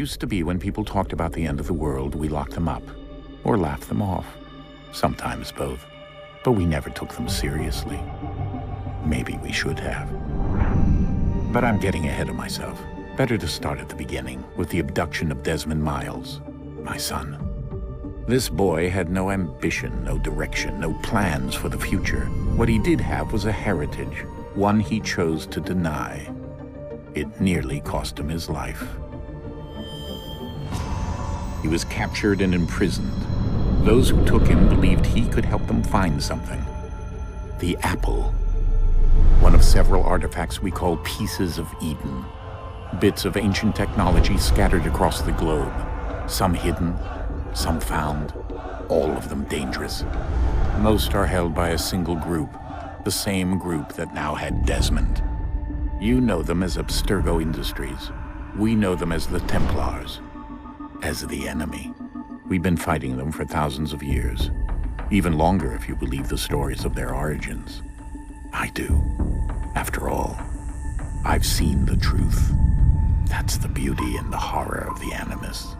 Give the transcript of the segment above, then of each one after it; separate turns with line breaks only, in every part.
used to be when people talked about the end of the world, we locked them up. Or laughed them off. Sometimes both. But we never took them seriously. Maybe we should have. But I'm getting ahead of myself. Better to start at the beginning, with the abduction of Desmond Miles, my son. This boy had no ambition, no direction, no plans for the future. What he did have was a heritage, one he chose to deny. It nearly cost him his life. He was captured and imprisoned. Those who took him believed he could help them find something. The apple. One of several artifacts we call pieces of Eden. Bits of ancient technology scattered across the globe. Some hidden, some found, all of them dangerous. Most are held by a single group, the same group that now had Desmond. You know them as Abstergo Industries. We know them as the Templars, as the enemy. We've been fighting them for thousands of years, even longer if you believe the stories of their origins. I do. After all, I've seen the truth. That's the beauty and the horror of the Animus.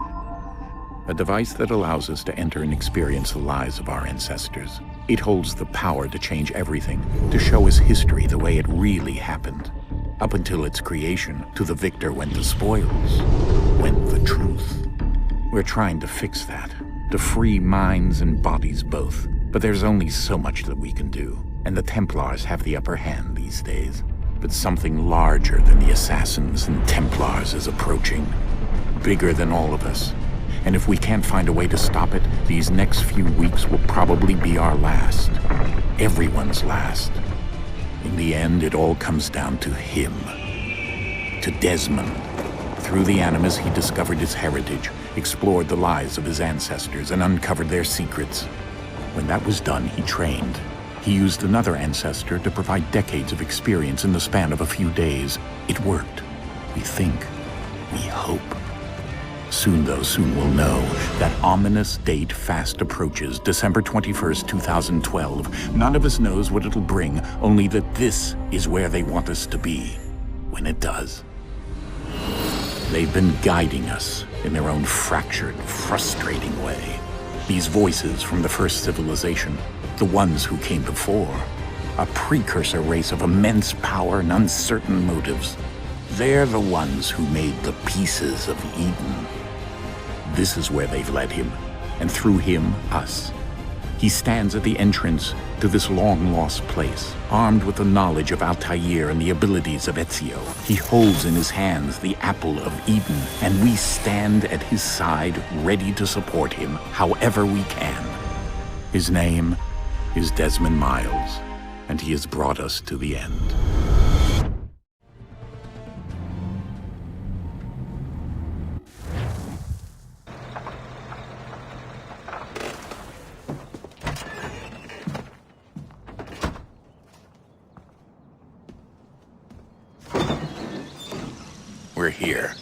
A device that allows us to enter and experience the lives of our ancestors. It holds the power to change everything, to show us history the way it really happened. Up until its creation, to the victor went the spoils, went the truth. We're trying to fix that, to free minds and bodies both. But there's only so much that we can do, and the Templars have the upper hand these days. But something larger than the assassins and Templars is approaching, bigger than all of us. And if we can't find a way to stop it, these next few weeks will probably be our last. Everyone's last. In the end, it all comes down to him. To Desmond. Through the Animus, he discovered his heritage, explored the lives of his ancestors, and uncovered their secrets. When that was done, he trained. He used another ancestor to provide decades of experience in the span of a few days. It worked. We think. We hope. Soon we'll know. That ominous date fast approaches, December 21st, 2012. None of us knows what it'll bring, only that this is where they want us to be, when it does. They've been guiding us in their own fractured, frustrating way. These voices from the first civilization, the ones who came before, a precursor race of immense power and uncertain motives. They're the ones who made the pieces of Eden. This is where they've led him, and through him, us. He stands at the entrance to this long-lost place, armed with the knowledge of Altair and the abilities of Ezio. He holds in his hands the apple of Eden, and we stand at his side, ready to support him however we can. His name is Desmond Miles, and he has brought us to the end. We're here.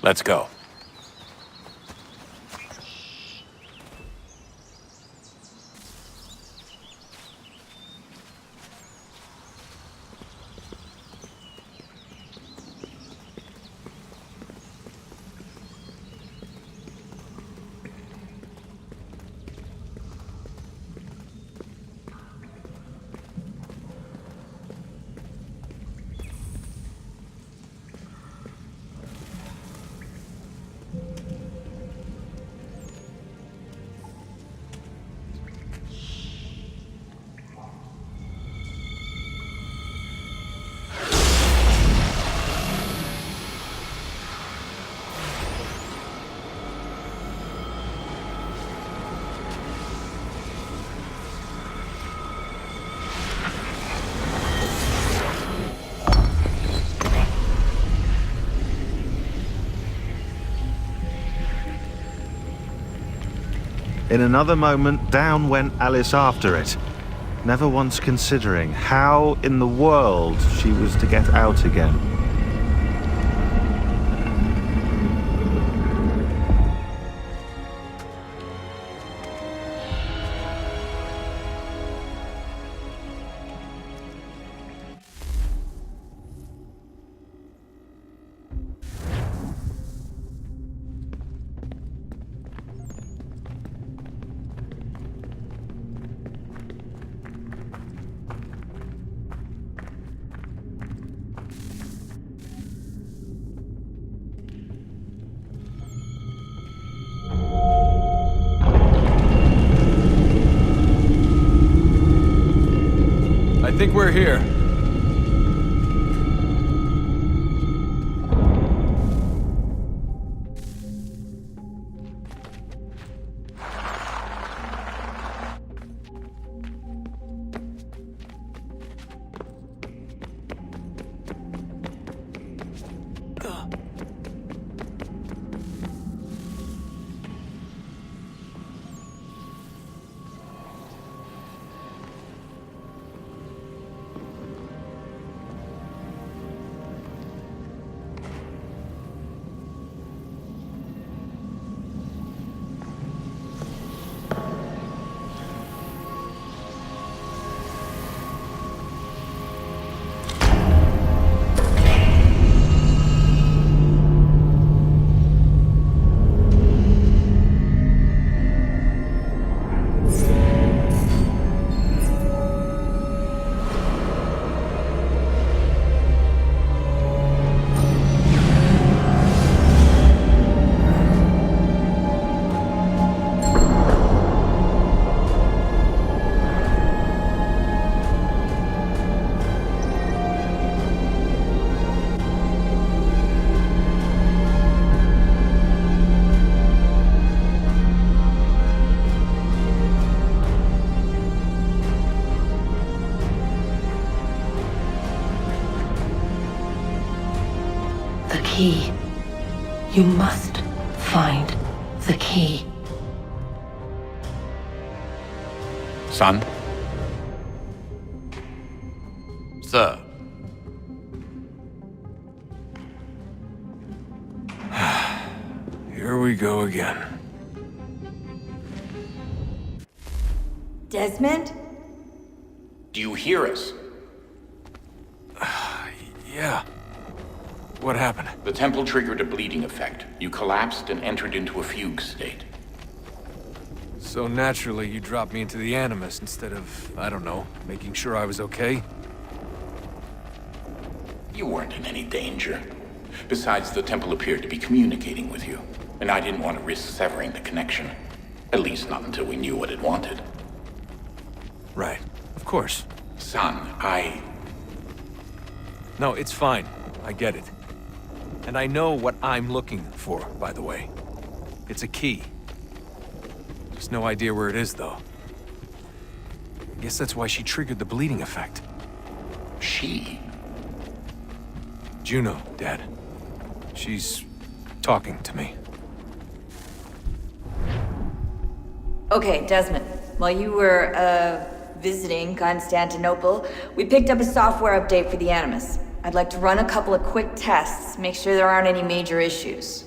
Let's go.
In another moment, down went Alice after it. never once considering how in the world she was to get out again.
I think we're here.
Key. You must find the key.
Son?
Sir.
Here we go again.
Desmond?
Do you hear us?
Yeah. What happened?
The temple triggered a bleeding effect. You collapsed and entered into a fugue state.
So naturally, you dropped me into the Animus instead of, I don't know, making sure I was okay?
You weren't in any danger. Besides, the temple appeared to be communicating with you, and I didn't want to risk severing the connection. At least not until we knew what it wanted.
Right. Of course.
Son,
No, it's fine. I get it. And I know what I'm looking for, by the way. It's a key. Just no idea where it is, though. I guess that's why she triggered the bleeding effect.
She?
Juno, Dad. She's talking to me.
Okay, Desmond. While you were, visiting Constantinople, we picked up a software update for the Animus. I'd like to run a couple of quick tests, make sure there aren't any major issues.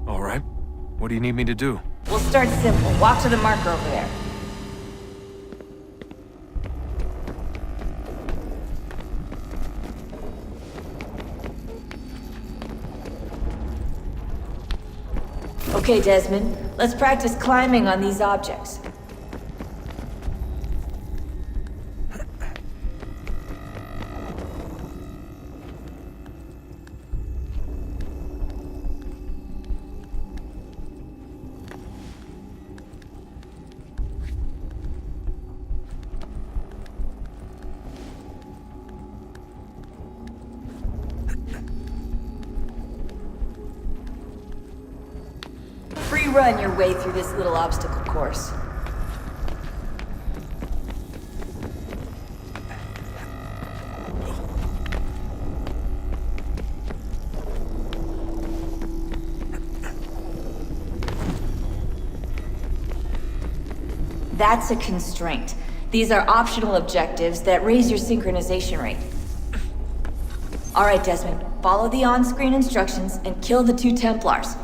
All right. What do you need me to do?
We'll start simple. Walk to the marker over there. Okay, Desmond. Let's practice climbing on these objects. Run your way through this little obstacle course. That's a constraint. These are optional objectives that raise your synchronization rate. Alright, Desmond. Follow the on-screen instructions and kill the 2 Templars.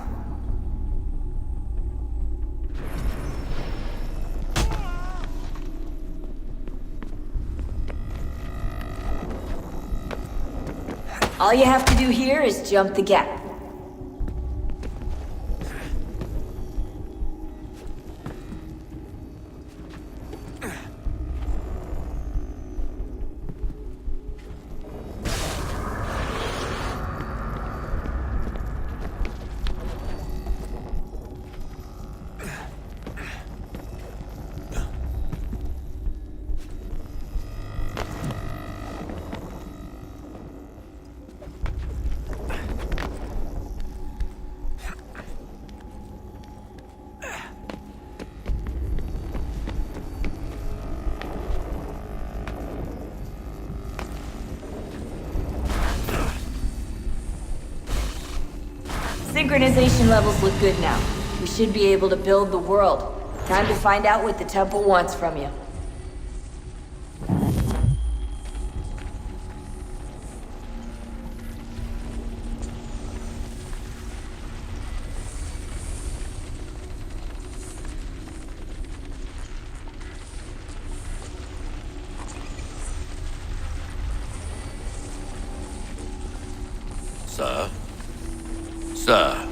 All you have to do here is jump the gap. Synchronization levels look good now. We should be able to build the world. Time to find out what the temple wants from you.
Sir? Sir?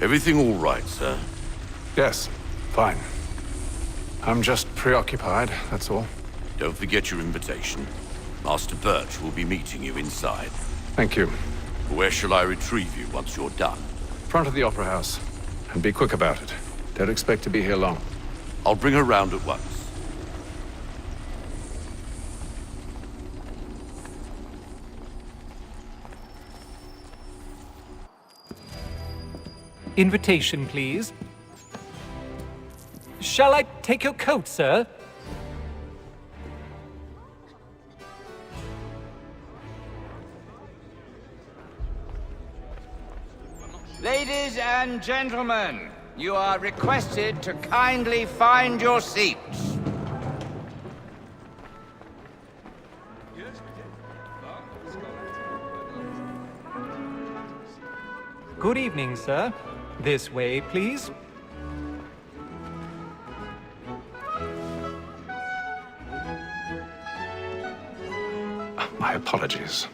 Everything all right, sir?
Yes, fine. I'm just preoccupied, that's all.
Don't forget your invitation. Master Birch will be meeting you inside.
Thank you.
Where shall I retrieve you once you're done?
Front of the Opera House. And be quick about it. Don't expect to be here long.
I'll bring her round at once.
Invitation, please. Shall I take your coat, sir?
Ladies and gentlemen, you are requested to kindly find your seats.
Good evening, sir. This way, please.
My apologies.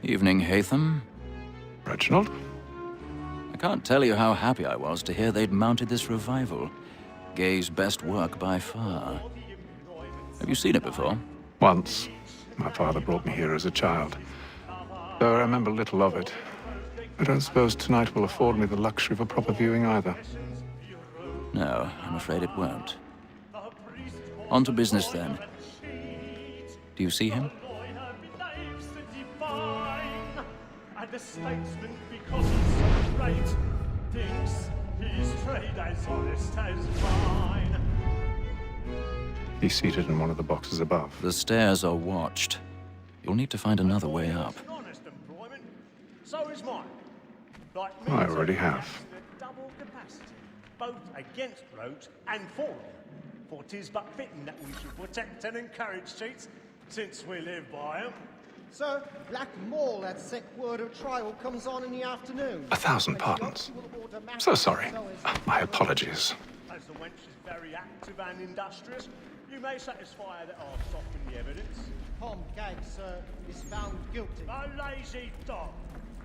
Evening, Haytham.
Reginald?
I can't tell you how happy I was to hear they'd mounted this revival. Gay's best work by far. Have you seen it before?
Once. My father brought me here as a child. Though I remember little of it. I don't suppose tonight will afford me the luxury of a proper viewing either.
No, I'm afraid it won't. On to business then. Do you see him?
The statesman, because he's so great, thinks his trade as honest as mine.
He's seated in one of the boxes above.
The stairs are watched. You'll need to find another way up.
Honest employment, so is mine. Like
I already have.
Double capacity, both against rogues and for them. For 'tis but fitting that we should protect and encourage cheats, since we live by 'em.
Sir, Black Mall, that sick word of trial comes on in the afternoon.
1,000 pardons. I'm so sorry. My apologies.
As the wench is very active and industrious, you may satisfy that I'll soften the evidence.
Tom Gag, sir, is found guilty.
A lazy dog.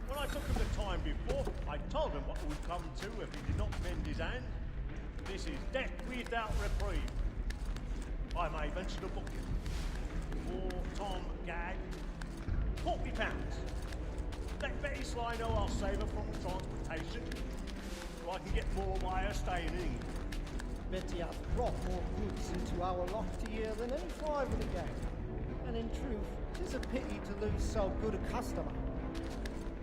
When I took him the time before, I told him what would come to if he did not mend his hand. This is death without reprieve. I may venture to book him. For Tom Gag, £40. Let Betty Sly know I'll save her from transportation, so I can get more by her staying in England.
Betty has brought more goods into our lofty year than any five in the gang. And in truth, 'tis a pity to lose so good a customer.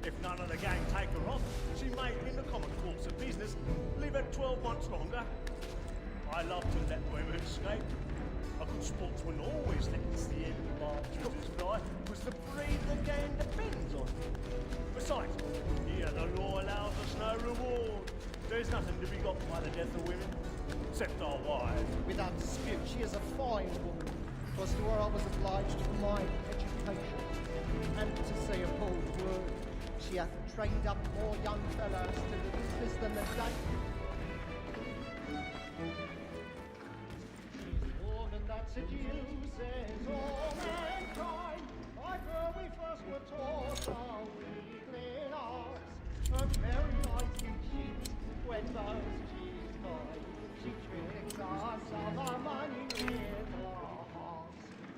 If none of the gang take her on, she may, in the common course of business, live at 12 months longer. I love to let women escape. A good sportsman always lets the end of partridges fly, because the breed of the game depends on it. Besides, here the law allows us no reward. There's nothing to be got by the death of women, except our wives.
Without dispute, she is a fine woman. 'Twas to her I was obliged for my education. And to say a bold word, she hath trained up more young fellows to the business than the day. She's a woman that seduces all mankind. Like her we first were taught our weakling arts. Her very eyes do cheat when those she's kind. She tricks us of our money with her hearts.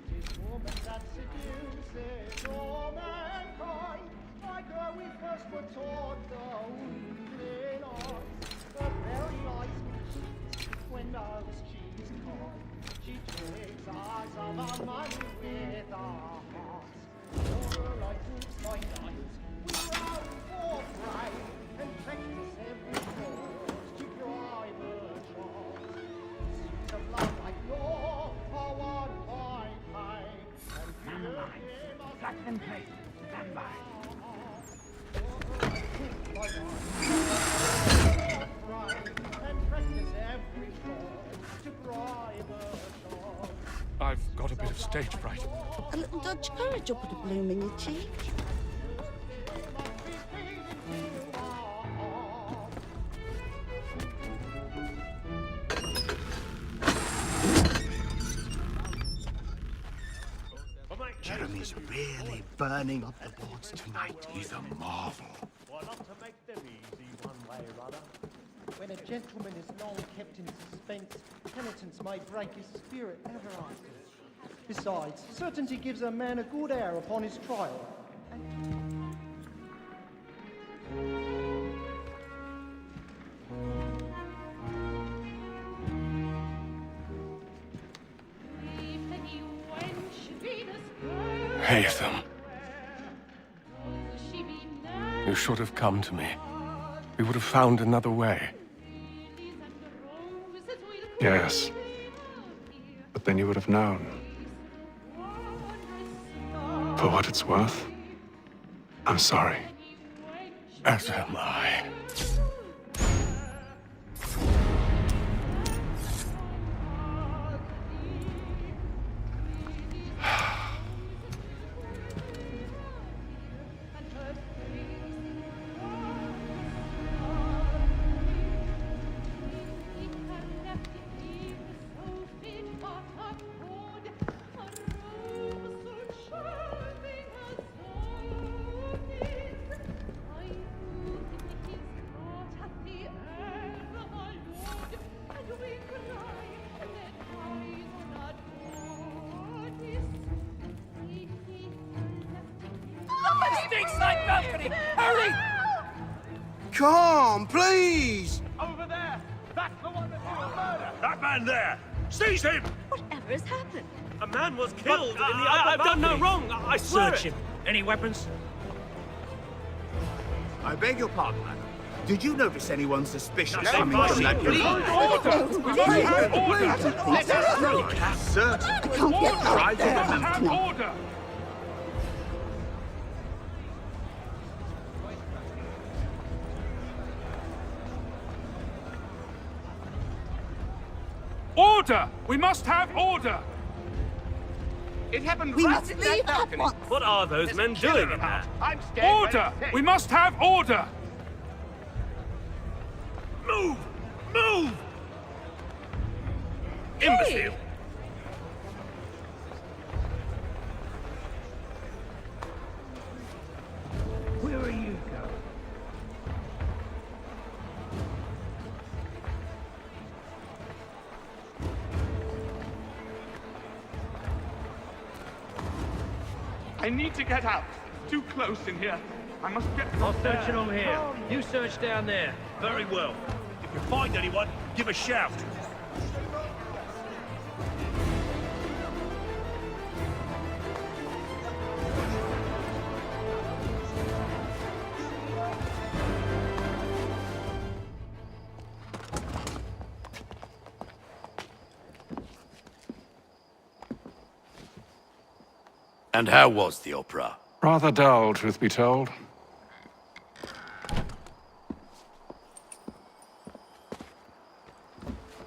She's a woman that seduces all mankind. Like her we first were taught the weakling arts. Her very eyes do cheat when those she's kind. She tricks us of our money with her hearts. For her like wolves by night, we run for prey and practice every course to bribe her charms. Seas of love like law are won by pay. And
Got them placed. Stand by.
And practice every course to bribe her charms.
I've got a bit of stage fright.
A little Dutch courage will put a bloom in your cheek.
Jeremy's really burning up the boards tonight. He's a marvel.
Well, not to make them easy one way or other.
When a gentleman is long kept in suspense, penitence may break his spirit ever after. Besides, certainty gives a man a good air upon his trial.
Haytham. You should have come to me. We would have found another way. Yes. But then you would have known. For what it's worth, I'm sorry. As am I.
Hurry!
Come, please!
Over there! That's the one that did the murder!
That man there! Seize him!
Whatever has happened?
A man was killed in the upper
I've done no
balcony.
wrong. I swear
Search
it.
him. Any weapons?
I beg your pardon, madam. Did you notice anyone suspicious
No,
coming
no,
from that
please.
building? Sir, try to remember.
Order! Order! We must have order!
It happened
We
right
must
in
leave
that
at
balcony.
once.
What are those men doing in there?
I'm scared.
Order! We must have order!
Move! Move!
Imbecile!
Where are you going?
I need to get out. Too close in here. I must get.
I'll search it on here. You search down there.
Very well. If you find anyone, give a shout. And how was the opera?
Rather dull, truth be told.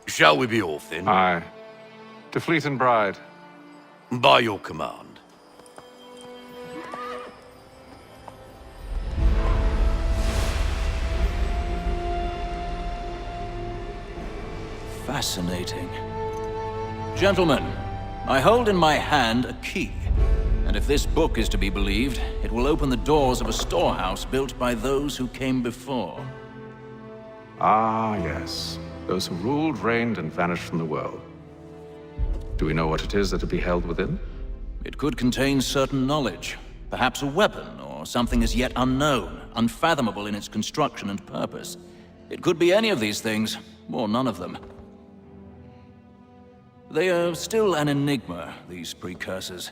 Shall we be off then?
Aye. To Fleet and Bride.
By your command.
Fascinating. Gentlemen, I hold in my hand a key. And if this book is to be believed, it will open the doors of a storehouse built by those who came before.
Ah, yes. Those who ruled, reigned, and vanished from the world. Do we know what it is that will be held within?
It could contain certain knowledge. Perhaps a weapon, or something as yet unknown, unfathomable in its construction and purpose. It could be any of these things, or none of them. They are still an enigma, these precursors.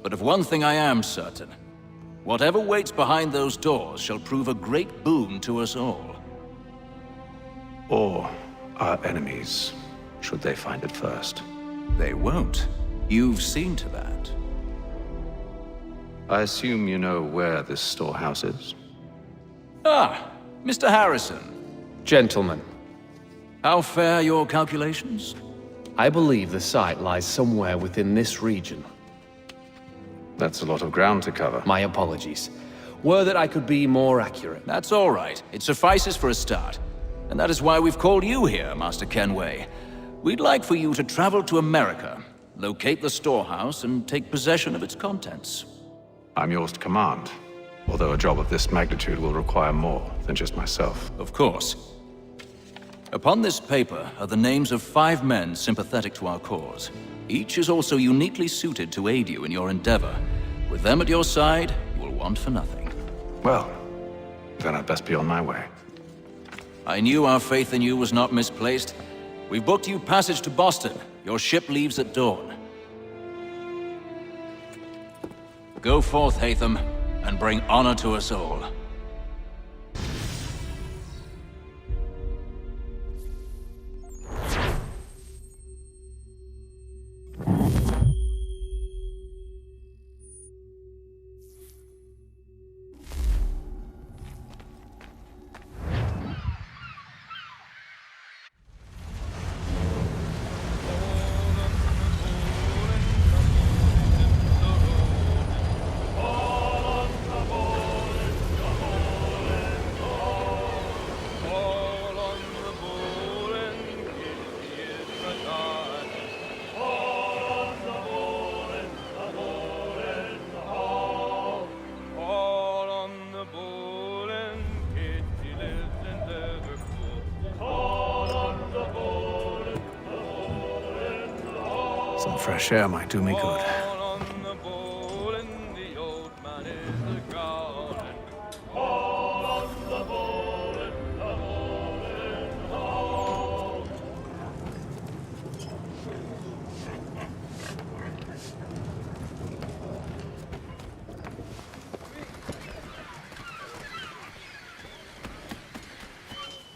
But of one thing I am certain. Whatever waits behind those doors shall prove a great boon to us all.
Or our enemies, should they find it first.
They won't. You've seen to that.
I assume you know where this storehouse is?
Ah, Mr. Harrison.
Gentlemen.
How fare your calculations?
I believe the site lies somewhere within this region.
That's a lot of ground to cover.
My apologies. Were that I could be more accurate.
That's all right. It suffices for a start. And that is why we've called you here, Master Kenway. We'd like for you to travel to America, locate the storehouse, and take possession of its contents.
I'm yours to command, although a job of this magnitude will require more than just myself.
Of course. Upon this paper are the names of 5 men sympathetic to our cause. Each is also uniquely suited to aid you in your endeavor. With them at your side, you will want for nothing.
Well, then I'd best be on my way.
I knew our faith in you was not misplaced. We've booked you passage to Boston. Your ship leaves at dawn. Go forth, Haytham, and bring honor to us all.
Some fresh air might do me good.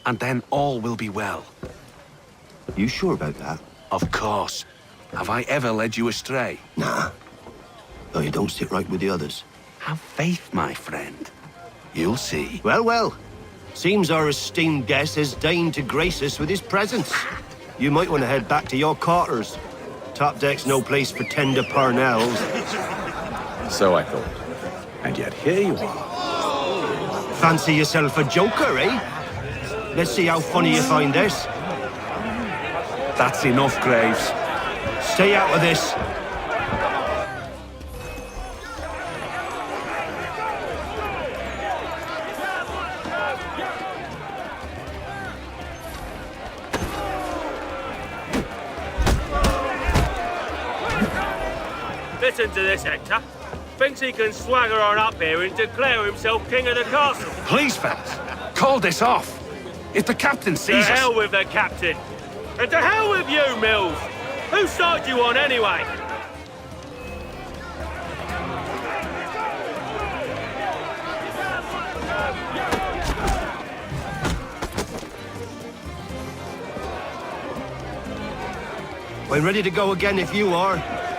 And then all will be well.
You sure about that?
Of course. Have I ever led you astray?
Nah. Though you don't sit right with the others.
Have faith, my friend. You'll see.
Well, well. Seems our esteemed guest has deigned to grace us with his presence. You might want to head back to your quarters. Top deck's no place for tender parnells.
So I thought. And yet here you are.
Fancy yourself a joker, eh? Let's see how funny you find this.
That's enough, Graves.
Stay out of this.
Listen to this, Hector. Thinks he can swagger on up here and declare himself king of the castle.
Please, fellas, call this off. If the captain sees us...
To hell with the captain. And to hell with you, Mills. Whose side you on, anyway?
I'm ready to go again if you are.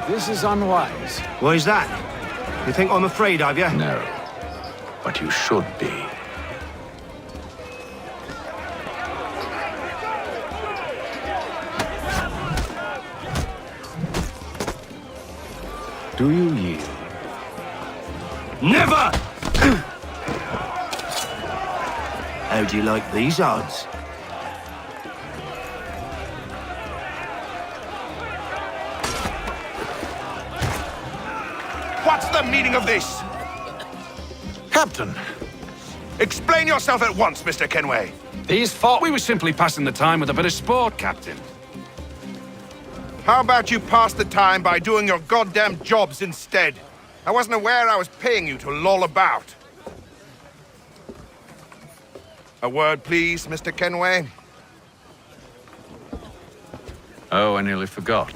This is unwise.
Why's that? You think I'm afraid of you?
No. But you should be. Do you yield?
Never! How do you like these odds?
What's the meaning of this?
Captain,
Explain yourself at once, Mr. Kenway.
these thought we were simply passing the time with a bit of sport, Captain.
How about you pass the time by doing your goddamn jobs instead? I wasn't aware I was paying you to loll about. A word, please, Mr. Kenway.
Oh, I nearly forgot.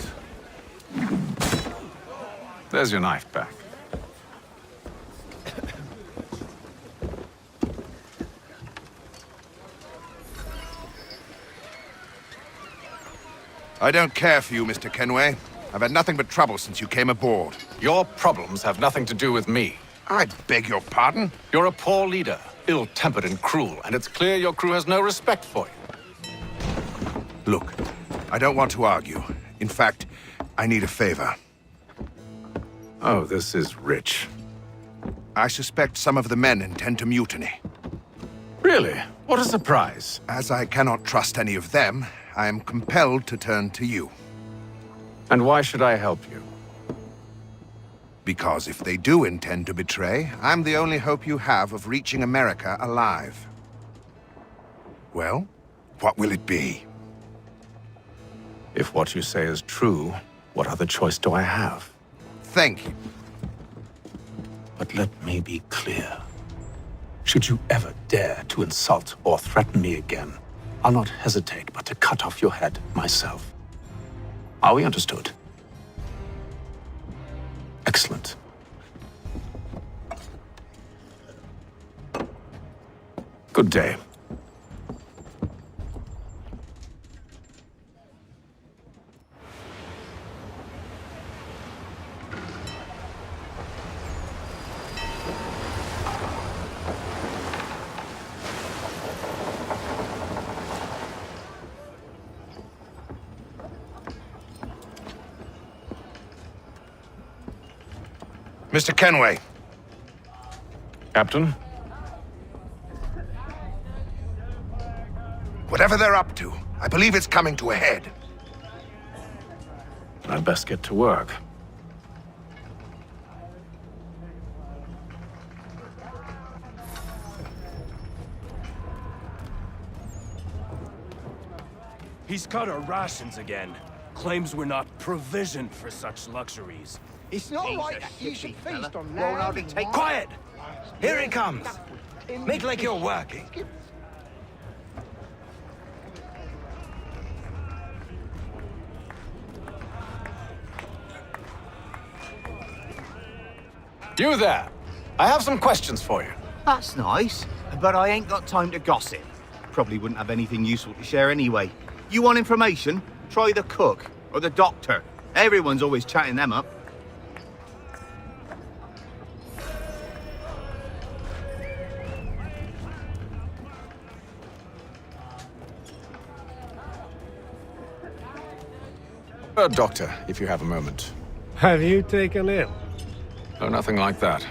There's your knife back.
I don't care for you, Mr. Kenway. I've had nothing but trouble since you came aboard.
Your problems have nothing to do with me.
I beg your pardon?
You're a poor leader, ill-tempered and cruel, and it's clear your crew has no respect for you.
Look, I don't want to argue. In fact, I need a favor.
Oh, this is rich.
I suspect some of the men intend to mutiny.
Really? What a surprise.
As I cannot trust any of them, I am compelled to turn to you.
And why should I help you?
Because if they do intend to betray, I'm the only hope you have of reaching America alive. Well, what will it be?
If what you say is true, what other choice do I have?
Thank you.
But let me be clear. Should you ever dare to insult or threaten me again, I'll not hesitate but to cut off your head myself. Are we understood? Excellent. Good day.
Mr. Kenway.
Captain?
Whatever they're up to, I believe it's coming to a head.
I'd best get to work.
He's cut our rations again. Claims we're not provisioned for such luxuries.
It's not right that you should feast on lamb and wine.
Quiet! Here he comes! Make like you're working.
You there! I have some questions for you.
That's nice, but I ain't got time to gossip. Probably wouldn't have anything useful to share anyway. You want information? Try the cook or the doctor. Everyone's always chatting them up.
Doctor, if you have a moment.
Have you taken ill?
Oh, nothing like that.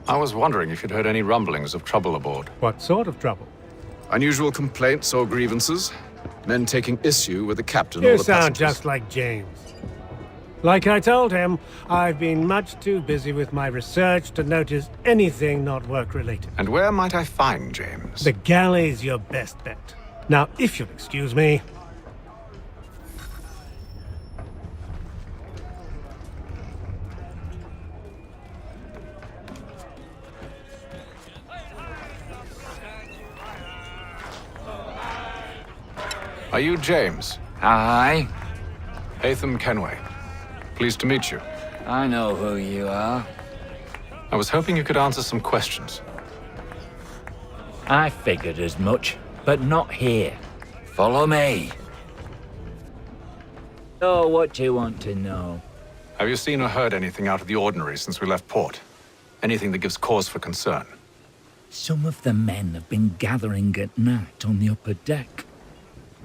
I was wondering if you'd heard any rumblings of trouble aboard.
What sort of trouble?
Unusual complaints or grievances? Men taking issue with the captain
You
or the
sound
passengers?
just like James. Like I told him, I've been much too busy with my research to notice anything not work-related.
And where might I find James?
The galley's your best bet. Now, if you'll excuse me...
Are you James?
Aye.
Haytham Kenway. Pleased to meet you.
I know who you are.
I was hoping you could answer some questions.
I figured as much, but not here. Follow me. So what do you want to know?
Have you seen or heard anything out of the ordinary since we left port? Anything that gives cause for concern?
Some of the men have been gathering at night on the upper deck.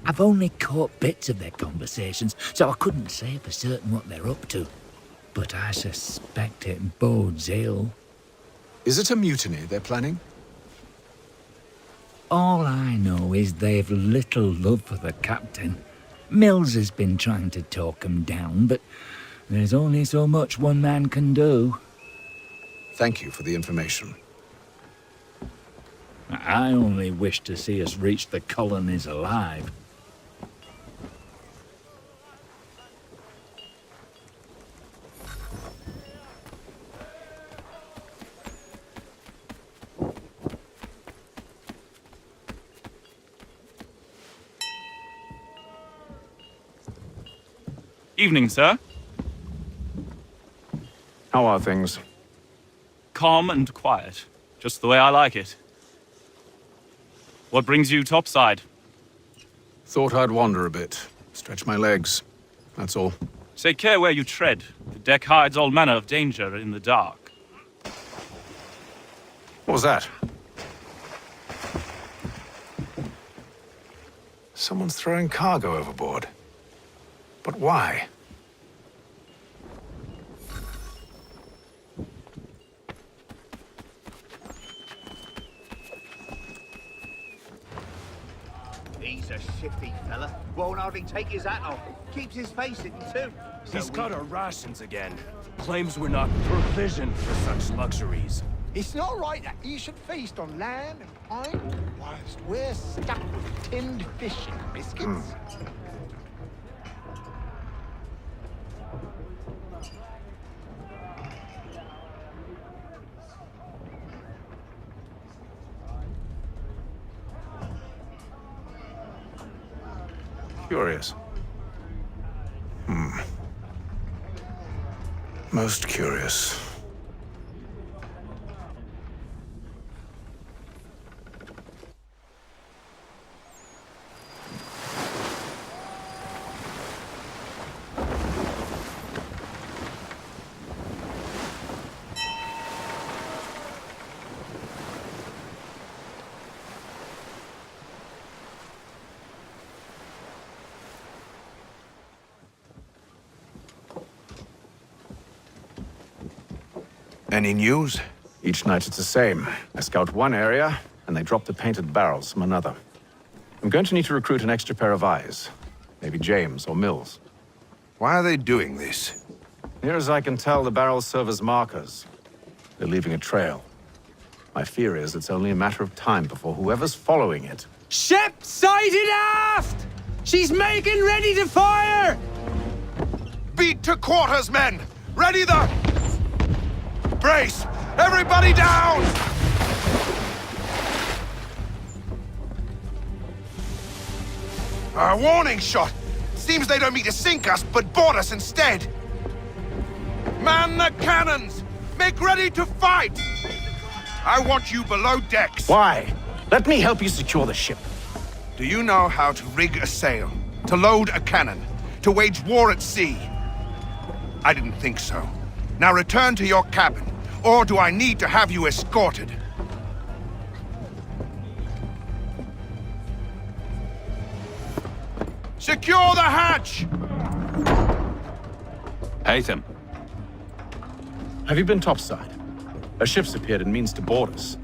I've only caught bits of their conversations, so I couldn't say for certain what they're up to. But I suspect it bodes ill.
Is it a mutiny they're planning?
All I know is they've little love for the captain. Mills has been trying to talk him down, but there's only so much one man can do.
Thank you for the information.
I only wish to see us reach the colonies alive.
Evening, sir.
How are things?
Calm and quiet. Just the way I like it. What brings you topside?
Thought I'd wander a bit. Stretch my legs. That's all.
Take care where you tread. The deck hides all manner of danger in the dark.
What was that? Someone's throwing cargo overboard. But why?
He's a shifty fella. Won't hardly take his hat off. Keeps his face hidden too.
He's cut our rations again. Claims we're not provisioned for such luxuries.
It's not right that you should feast on lamb and pine whilst we're stuck with tinned fish and biscuits.
Curious. Most curious.
Any news?
Each night it's the same. I scout one area, and they drop the painted barrels from another. I'm going to need to recruit an extra pair of eyes. Maybe James or Mills.
Why are they doing this?
Near as I can tell, the barrels serve as markers. They're leaving a trail. My fear is it's only a matter of time before whoever's following it...
Ship sighted aft! She's making ready to fire!
Beat to quarters, men! Ready the... Brace! Everybody down! A warning shot! Seems they don't mean to sink us, but board us instead! Man the cannons! Make ready to fight! I want you below decks!
Why? Let me help you secure the ship.
Do you know how to rig a sail? To load a cannon? To wage war at sea? I didn't think so. Now return to your cabin, or do I need to have you escorted? Secure the hatch!
Haytham.
Have you been topside? A ship's appeared and means to board us.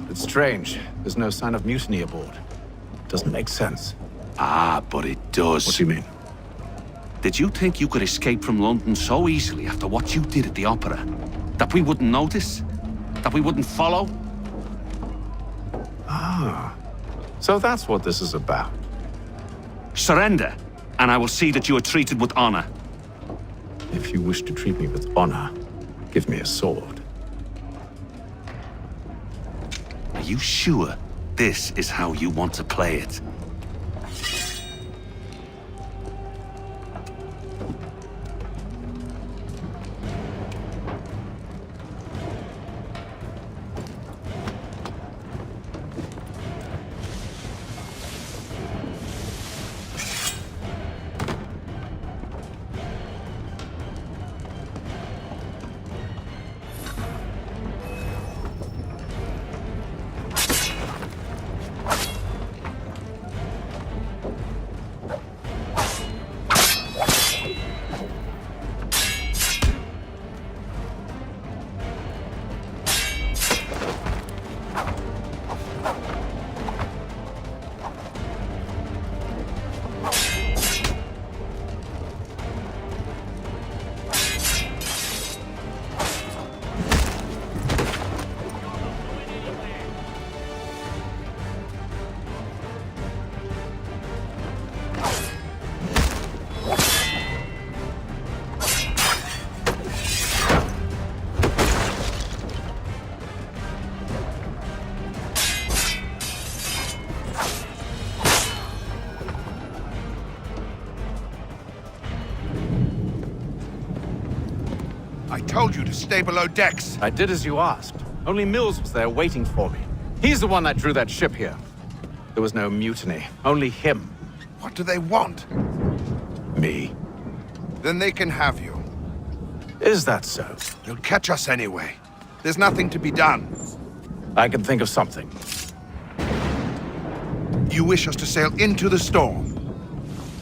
It's strange. There's no sign of mutiny aboard. Doesn't make sense.
Ah, but it does.
What do you mean?
Did you think you could escape from London so easily after what you did at the opera? That we wouldn't notice? That we wouldn't follow?
Ah. So that's what this is about.
Surrender, and I will see that you are treated with honor.
If you wish to treat me with honor, give me a sword.
Are you sure this is how you want to play it?
I told you to stay below decks.
I did as you asked. Only Mills was there waiting for me. He's the one that drew that ship here. There was no mutiny, only him.
What do they want?
Me.
Then they can have you.
Is that so?
You'll catch us anyway. There's nothing to be done.
I can think of something.
You wish us to sail into the storm?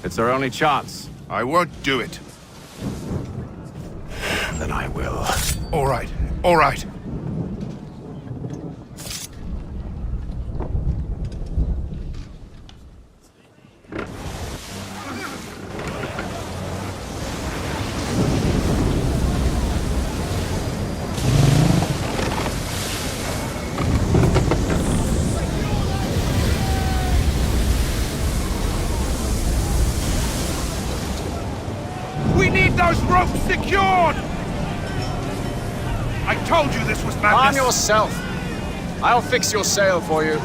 It's our only chance.
I won't do it.
Then I will.
All right, all right. We need those ropes secured! I told you this was madness!
Arm yourself! I'll fix your sail for you.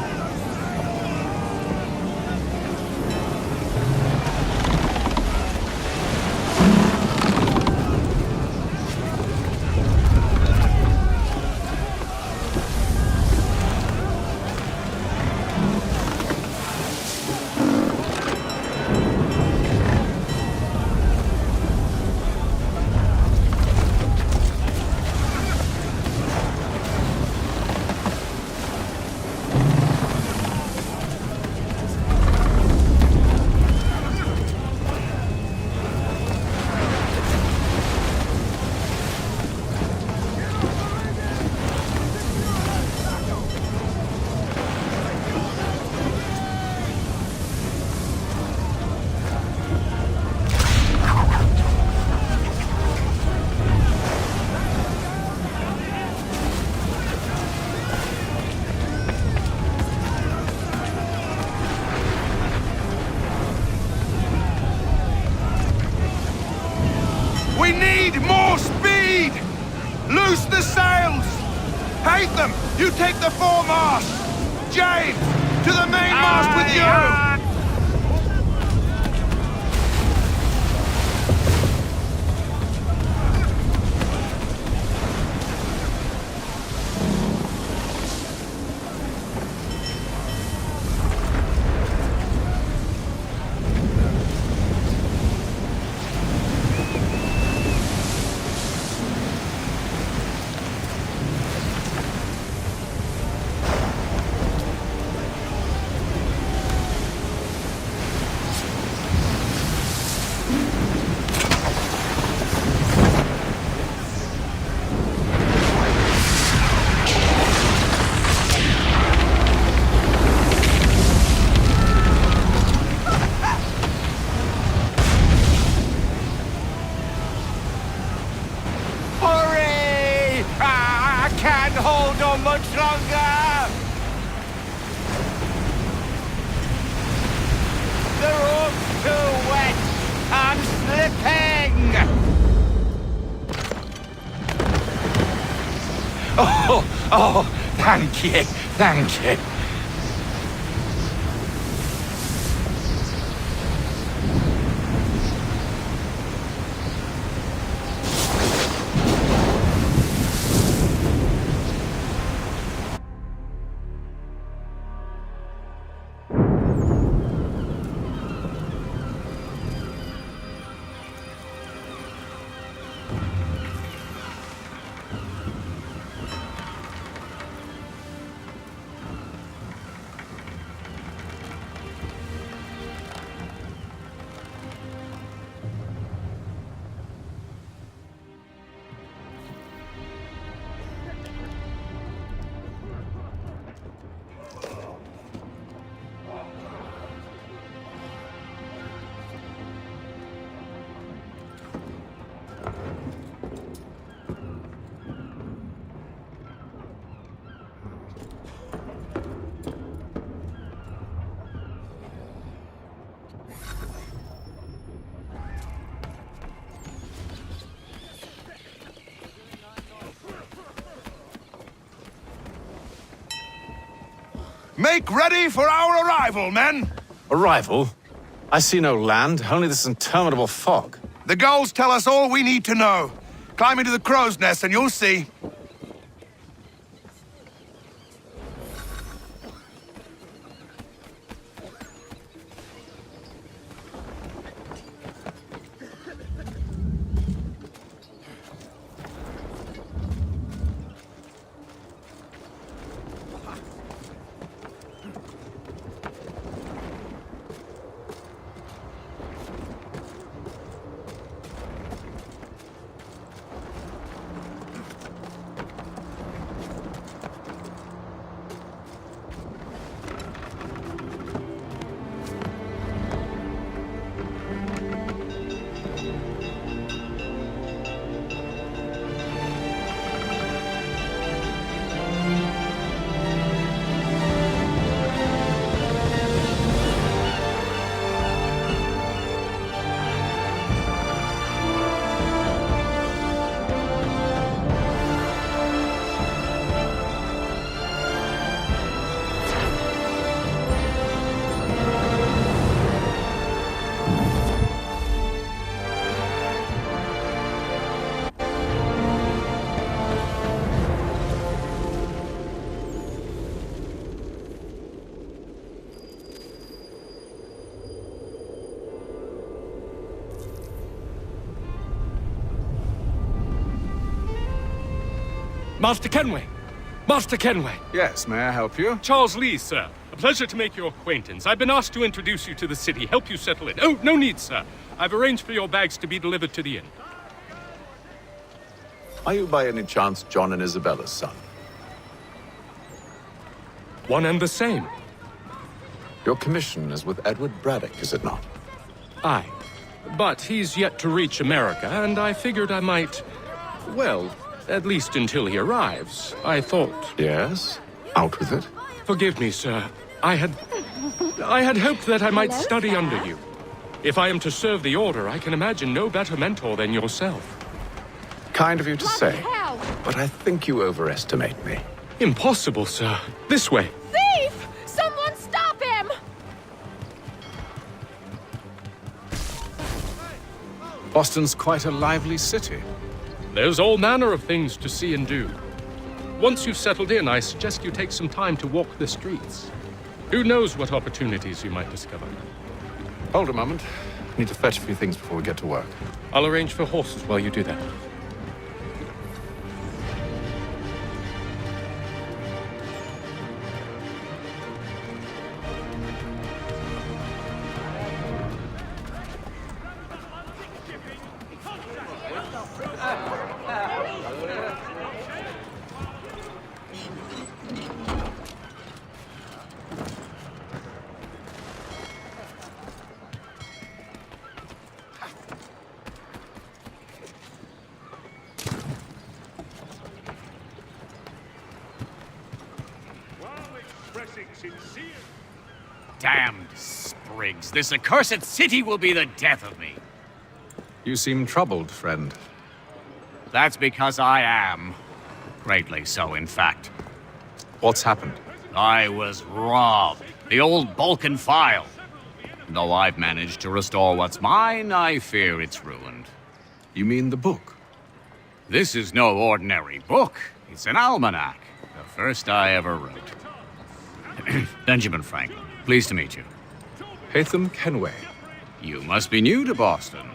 We need more speed! Loose the sails! Haytham, you take the foremast! James, to the mainmast with you!
Hold on much longer! The rope's too wet! I'm slipping! Oh, thank you.
Make ready for our arrival, men!
Arrival? I see no land, only this interminable fog.
The gulls tell us all we need to know. Climb into the crow's nest and you'll see.
Master Kenway! Master Kenway!
Yes, may I help you?
Charles Lee, sir. A pleasure to make your acquaintance. I've been asked to introduce you to the city, help you settle in. Oh, no need, sir. I've arranged for your bags to be delivered to the inn.
Are you by any chance John and Isabella's son?
One and the same.
Your commission is with Edward Braddock, is it not?
Aye. But he's yet to reach America, and I figured I might... well, at least until he arrives, I thought...
Yes? Out with it.
Forgive me, sir. I had hoped that I might study under you. If I am to serve the Order, I can imagine no better mentor than yourself.
Kind of you to say, but I think you overestimate me.
Impossible, sir. This way.
Thief! Someone stop him!
Boston's quite a lively city.
There's all manner of things to see and do. Once you've settled in, I suggest you take some time to walk the streets. Who knows what opportunities you might discover.
Hold a moment. I need to fetch a few things before we get to work.
I'll arrange for horses while you do that.
Damned sprigs. This accursed city will be the death of me.
You seem troubled, friend.
That's because I am. Greatly so, in fact.
What's happened?
I was robbed. The old Balkan file. Though I've managed to restore what's mine, I fear it's ruined.
You mean the book?
This is no ordinary book. It's an almanac. The first I ever wrote. Benjamin Franklin. Pleased to meet you.
Haytham Kenway.
You must be new to Boston.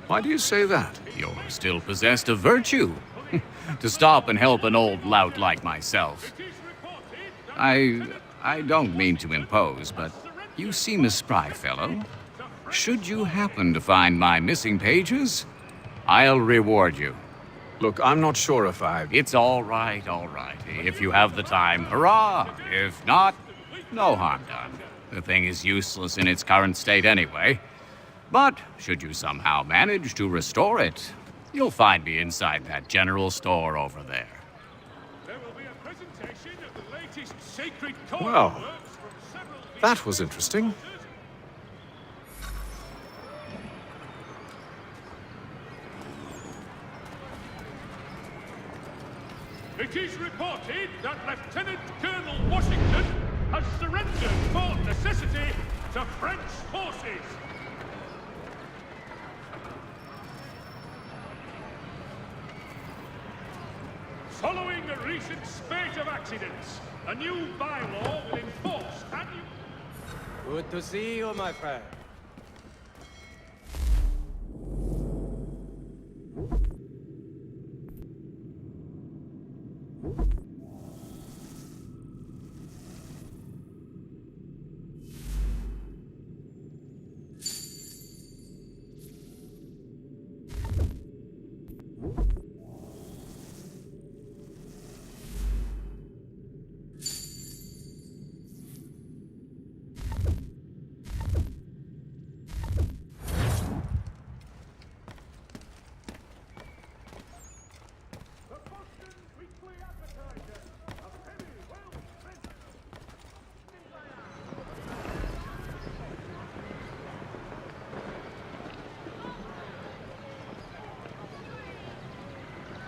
Why do you say that?
You're still possessed of virtue. To stop and help an old lout like myself. I don't mean to impose, but you seem a spry fellow. Should you happen to find my missing pages, I'll reward you.
Look, I'm not sure if
It's all right, all right. If you have the time, hurrah! If not, no harm done. The thing is useless in its current state anyway. But should you somehow manage to restore it, you'll find me inside that general store over there.
There will be a presentation of the latest sacred
Well, that was interesting.
It is reported that Lieutenant Colonel Washington has surrendered for necessity to French forces.
Following a recent spate of accidents, a new bylaw will enforce annual...
Good to see you, my friend.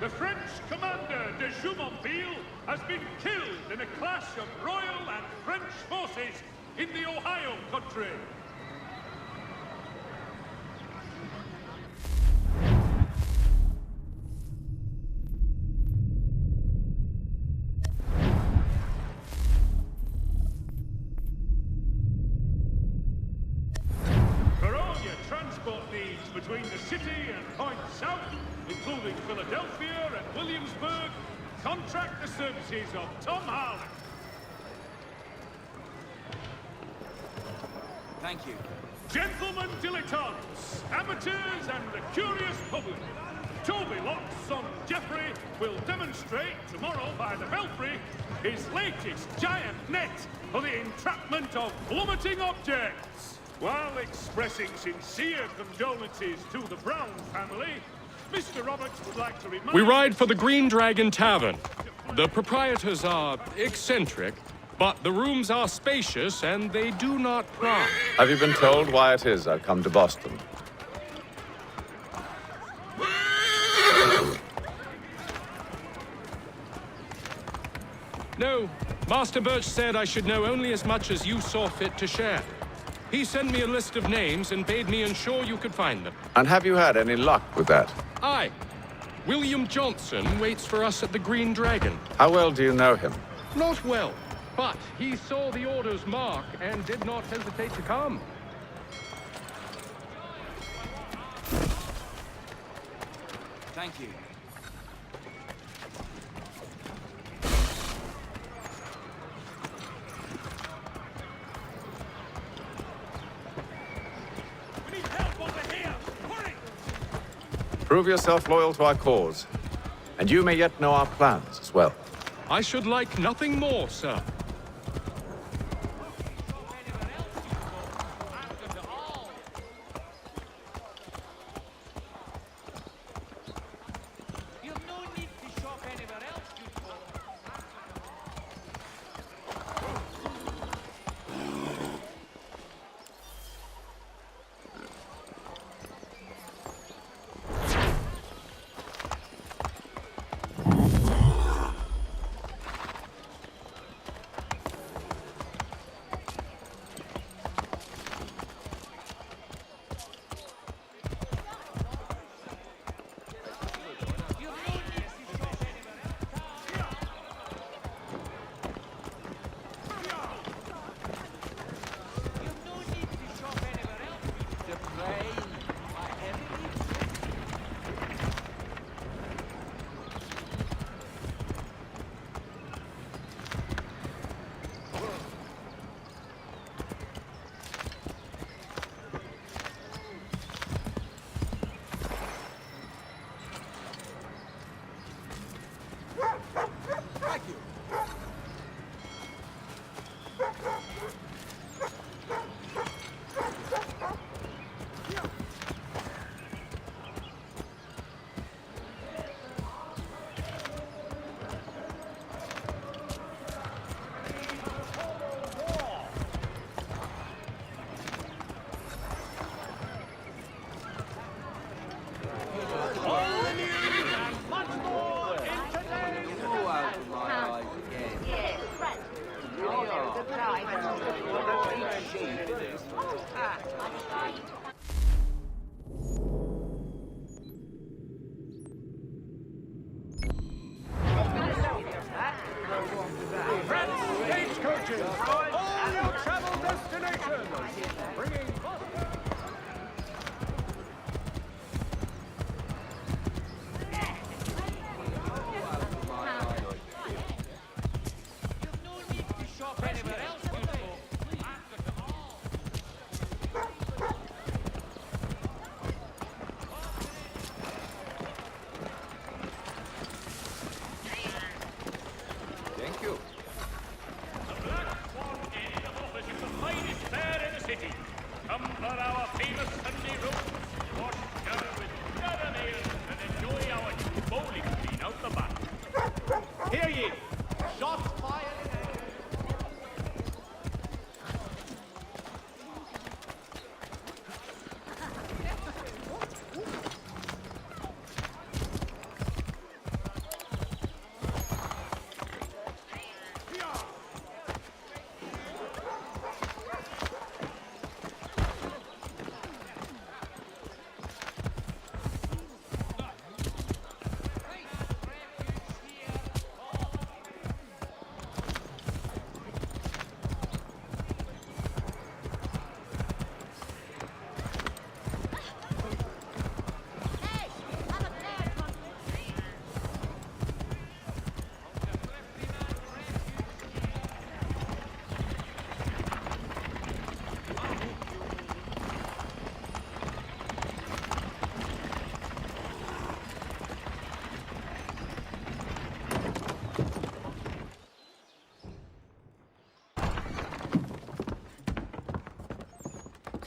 The French commander de Jumonville has been killed in a clash of Royal and French forces in the Ohio country. For all your transport needs between the city and points south, including Philadelphia and Williamsburg, contract the services of Tom Harlan.
Thank you.
Gentlemen dilettantes, amateurs and the curious public, Toby Locke's son Jeffrey will demonstrate tomorrow by the Belfry his latest giant net for the entrapment of plummeting objects. While expressing sincere condolences to the Brown family, Mr. Roberts would like to remind...
We ride for the Green Dragon Tavern. The proprietors are eccentric, but the rooms are spacious and they do not pry.
Have you been told why it is I've come to Boston?
No, Master Birch said I should know only as much as you saw fit to share. He sent me a list of names and bade me ensure you could find them.
And have you had any luck with that?
Aye. William Johnson waits for us at the Green Dragon.
How well do you know him?
Not well, but he saw the order's mark and did not hesitate to come.
Thank you.
Prove yourself loyal to our cause, and you may yet know our plans as well.
I should like nothing more, sir.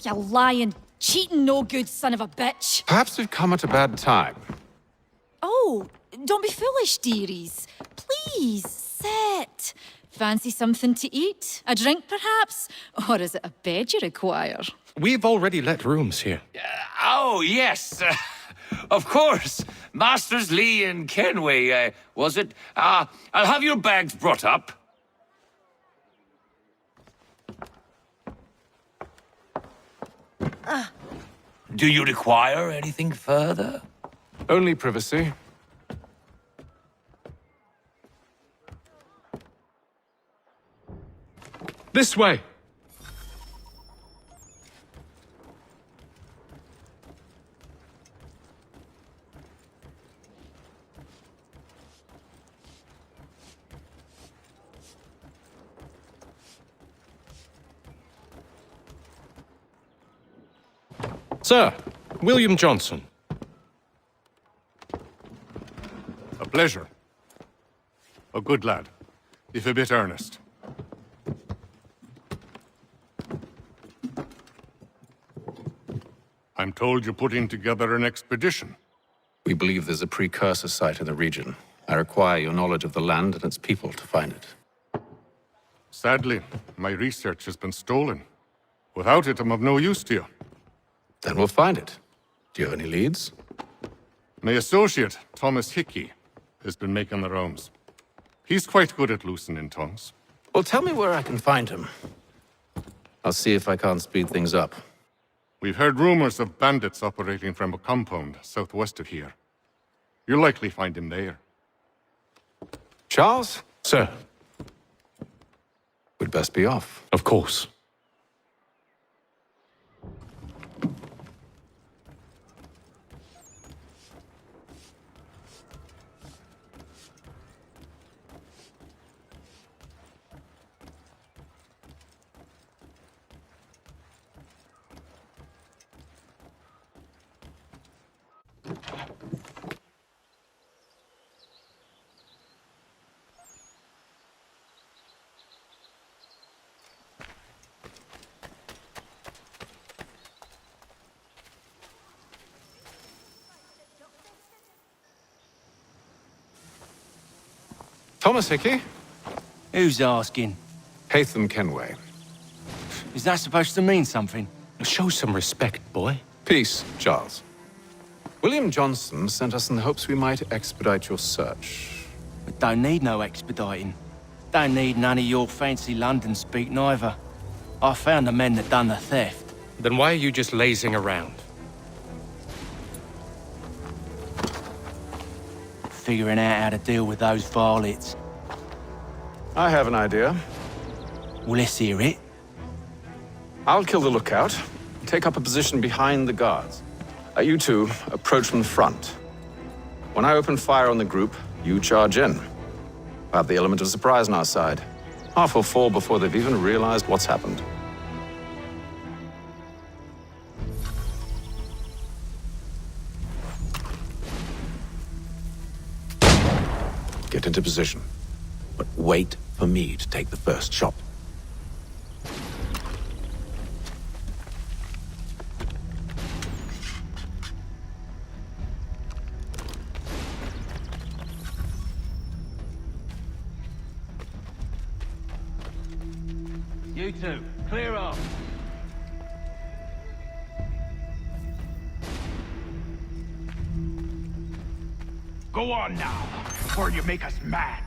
You lying, cheating, no good son of a bitch.
Perhaps we've come at a bad time.
Oh, don't be foolish, dearies. Please, sit. Fancy something to eat? A drink, perhaps? Or is it a bed you require?
We've already let rooms here.
Oh, yes. Of course. Masters Lee and Kenway, was it? I'll have your bags brought up. Do you require anything further?
Only privacy.
This way! Sir, William Johnson.
A pleasure. A good lad, if a bit earnest. I'm told you're putting together an expedition.
We believe there's a precursor site in the region. I require your knowledge of the land and its people to find it.
Sadly, my research has been stolen. Without it, I'm of no use to you.
Then we'll find it. Do you have any leads?
My associate, Thomas Hickey, has been making the rounds. He's quite good at loosening tongues.
Well, tell me where I can find him. I'll see if I can't speed things up.
We've heard rumors of bandits operating from a compound southwest of here. You'll likely find him there.
Charles?
Sir.
We'd best be off.
Of course.
Thomas Hickey?
Who's asking?
Haytham Kenway.
Is that supposed to mean something?
Show some respect, boy.
Peace, Charles. William Johnson sent us in the hopes we might expedite your search.
We don't need no expediting. Don't need none of your fancy London speak neither. I found the men that done the theft.
Then why are you just lazing around?
Figuring out how to deal with those varlets.
I have an idea.
Well, let's hear it.
I'll kill the lookout, take up a position behind the guards. You two approach from the front. When I open fire on the group, you charge in. We'll have the element of surprise on our side. Half will fall before they've even realized what's happened. Get into position, but wait for me to take the first shot.
You two, clear off.
Go on now, before you make us mad.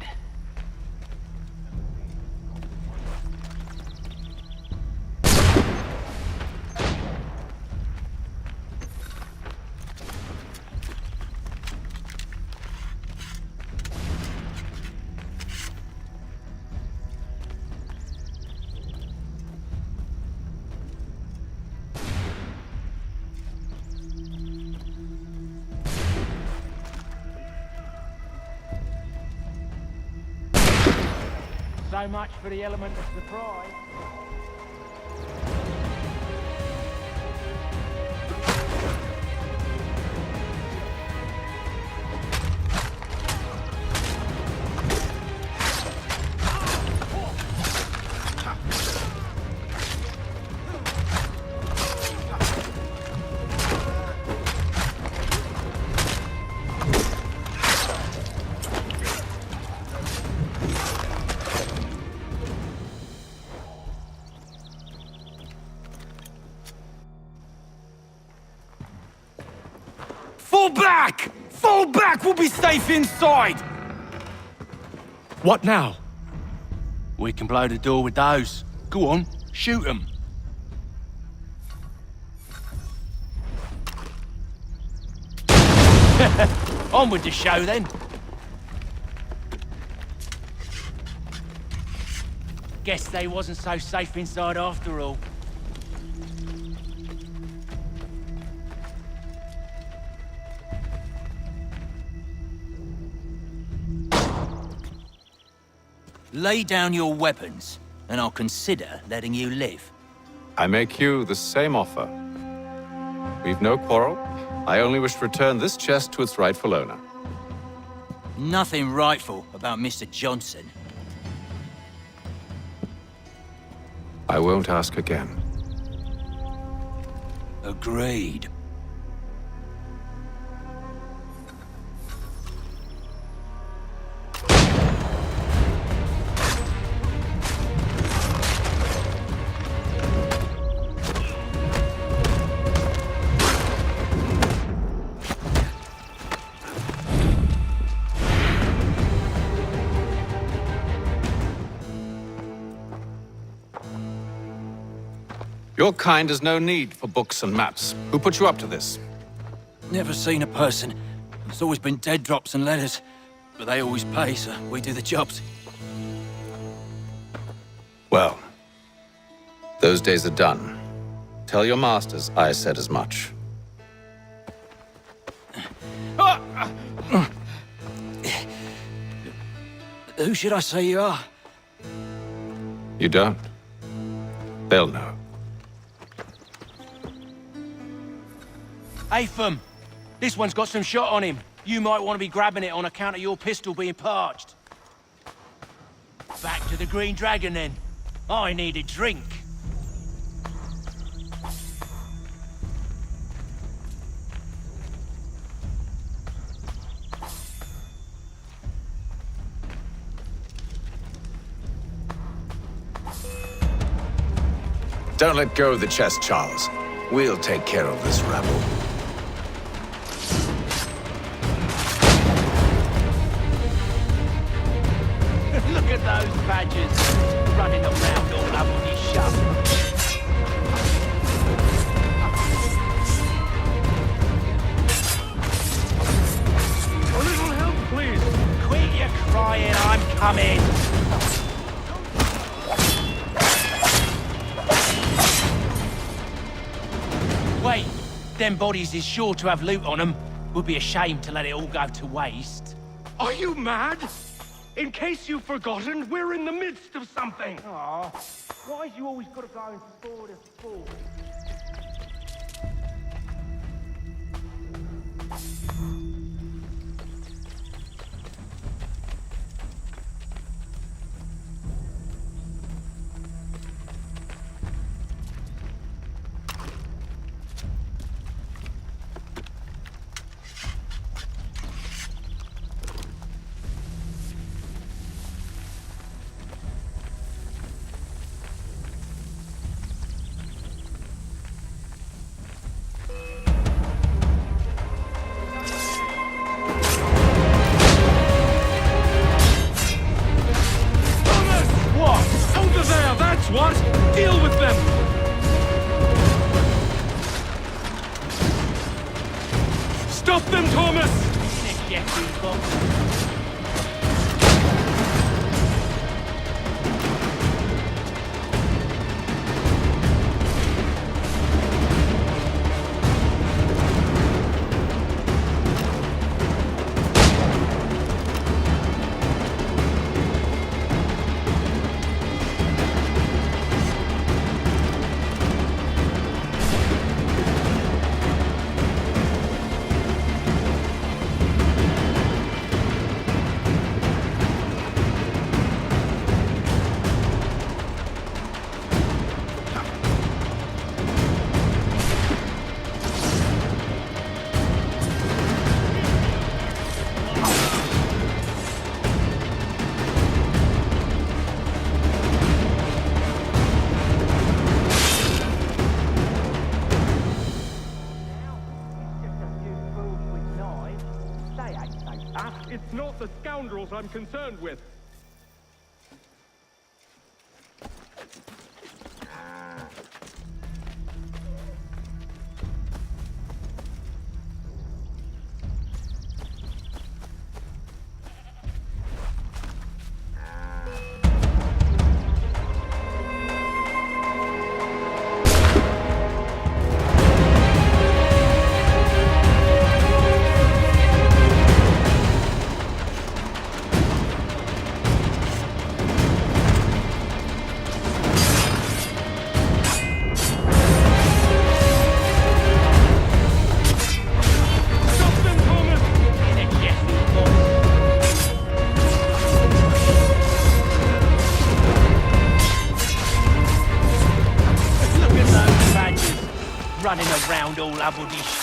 So much for the element of surprise.
Fall back! Fall back! We'll be safe inside!
What now?
We can blow the door with those. Go on, shoot them. On with the show, then. Guess they wasn't so safe inside after all. Lay down your weapons, and I'll consider letting you live.
I make you the same offer. We've no quarrel. I only wish to return this chest to its rightful owner.
Nothing rightful about Mr. Johnson.
I won't ask again.
Agreed.
Your kind has no need for books and maps. Who put you up to this?
Never seen a person. It's always been dead drops and letters. But they always pay, so we do the jobs.
Well, those days are done. Tell your masters I said as much.
Who should I say you are?
You don't. They'll know.
Haytham, this one's got some shot on him. You might want to be grabbing it on account of your pistol being parched. Back to the Green Dragon, then. I need a drink.
Don't let go of the chest, Charles. We'll take care of this rabble.
Look at those badgers running around all up on his shop.
A little help, please.
Quit your crying, I'm coming. Wait, them bodies is sure to have loot on them. Would be a shame to let it all go to waste.
Are you mad? In case you've forgotten, we're in the midst of something.
Aw, why's you always gotta go and spoil the sport?
What? Deal with them! Stop them, Thomas!
It's not the scoundrels I'm concerned with.
Running around all abbledish.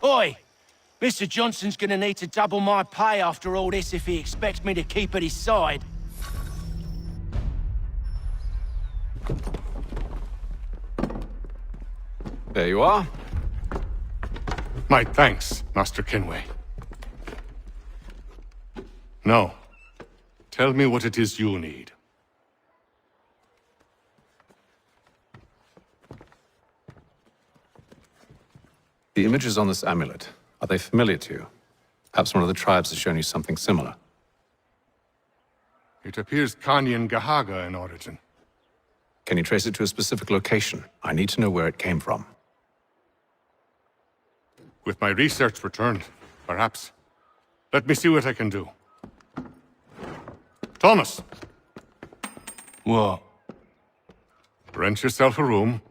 Oi! Mr. Johnson's gonna need to double my pay after all this if he expects me to keep at his side.
There you are.
My thanks, Master Kenway. Now, tell me what it is you need.
The images on this amulet, are they familiar to you? Perhaps one of the tribes has shown you something similar.
It appears Kanyan Gahaga in origin.
Can you trace it to a specific location? I need to know where it came from.
With my research returned, perhaps. Let me see what I can do. Thomas!
What?
Rent yourself a room.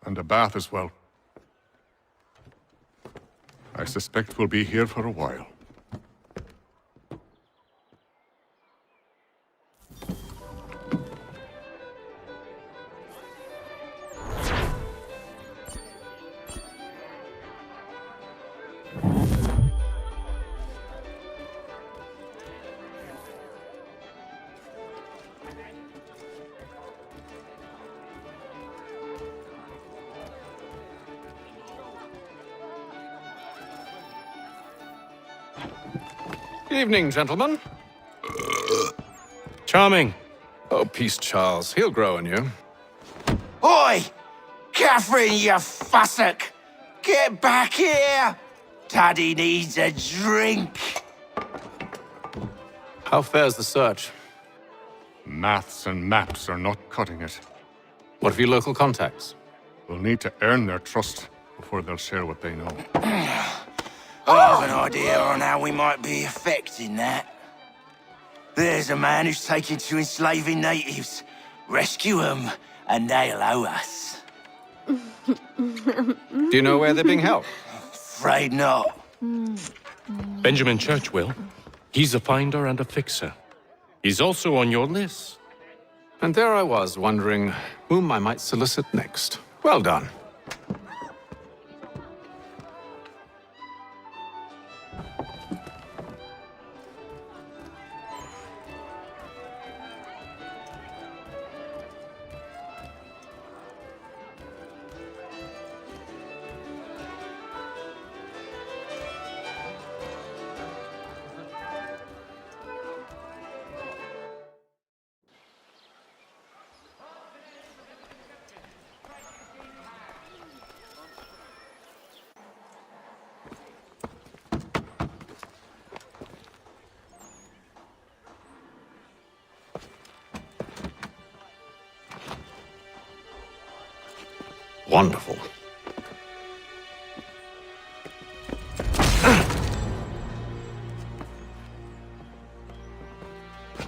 And a bath as well. I suspect we'll be here for a while.
Evening, gentlemen.
Charming.
Oh, peace, Charles. He'll grow on you.
Oi! Catherine, you fussock! Get back here! Daddy needs a drink!
How fares the search?
Maths and maps are not cutting it.
What of your local contacts?
We'll need to earn their trust before they'll share what they know.
I have an idea on how we might be affecting that. There's a man who's taken to enslaving natives. Rescue them, and they'll owe us.
Do you know where they're being held?
Afraid not.
Benjamin Churchwill. He's a finder and a fixer. He's also on your list.
And there I was, wondering whom I might solicit next. Well done. Wonderful.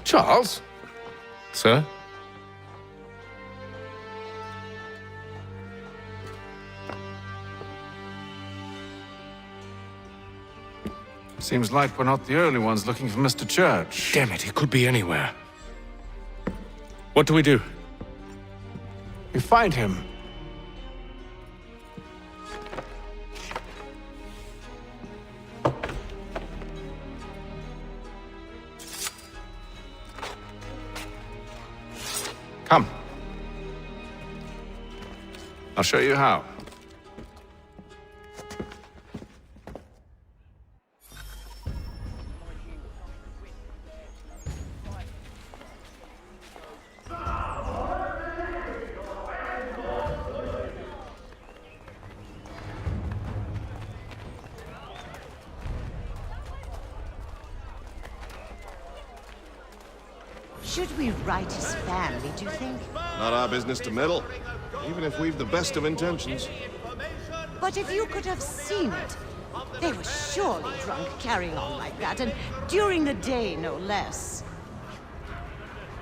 Charles?
Sir?
Seems like we're not the only ones looking for Mr. Church.
Damn it, he could be anywhere. What do we do?
We find him. Come. I'll show you how.
Should we write his family, do you think?
Not our business to meddle, even if we've the best of intentions.
But if you could have seen it, they were surely drunk carrying on like that, and during the day, no less.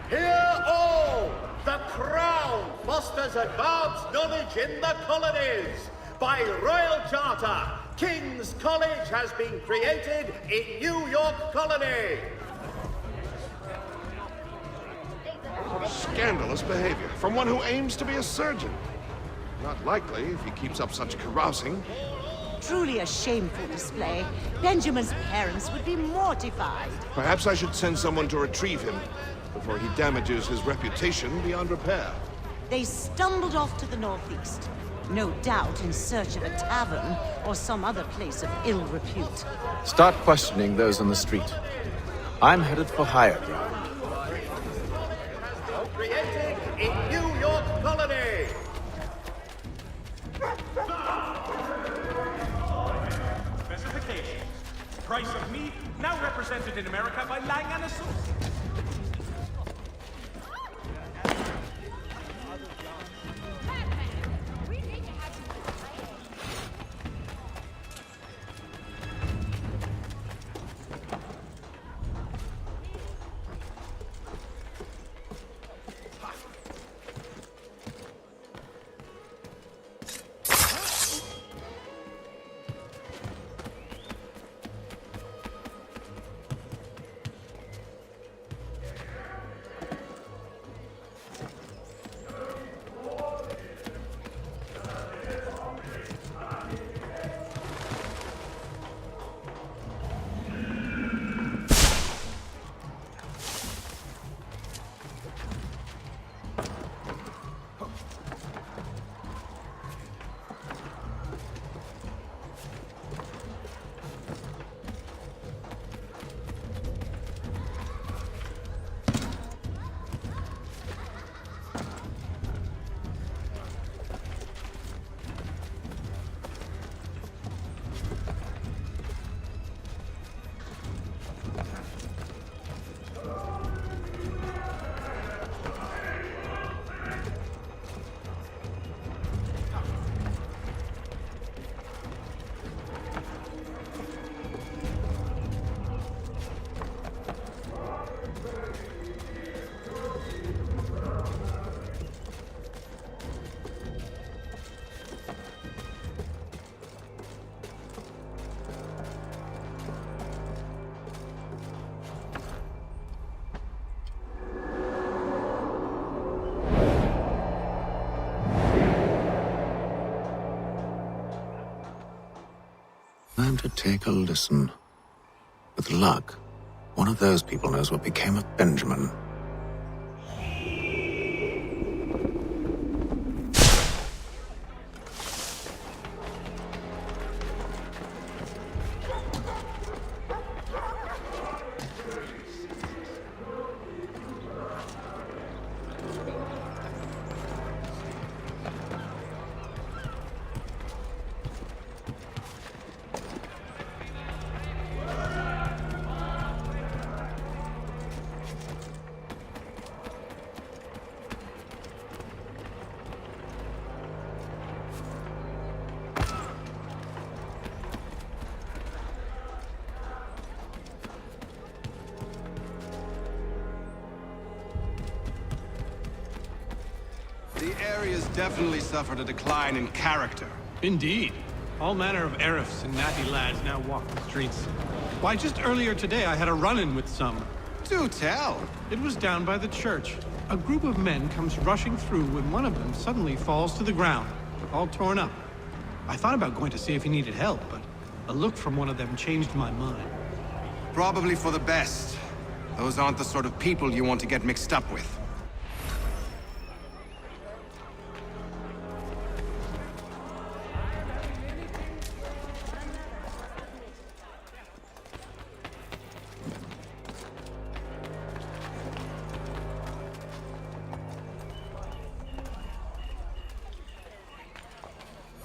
Hear all! The Crown fosters advanced knowledge in the colonies. By royal charter, King's College has been created in New York Colony.
Scandalous behavior from one who aims to be a surgeon. Not likely if he keeps up such carousing.
Truly a shameful display. Benjamin's parents would be mortified.
Perhaps I should send someone to retrieve him before he damages his reputation beyond repair.
They stumbled off to the northeast, no doubt in search of a tavern or some other place of ill repute.
Start questioning those on the street. I'm headed for higher ground.
Created in New York Colony.
Specifications. Price of meat, now represented in America by Lang & Associates.
Time to take a listen. With luck, one of those people knows what became of Benjamin.
The area's definitely suffered a decline in character.
Indeed. All manner of Arifs and natty lads now walk the streets. Why, just earlier today I had a run-in with some.
Do tell.
It was down by the church. A group of men comes rushing through when one of them suddenly falls to the ground, all torn up. I thought about going to see if he needed help, but a look from one of them changed my mind.
Probably for the best. Those aren't the sort of people you want to get mixed up with.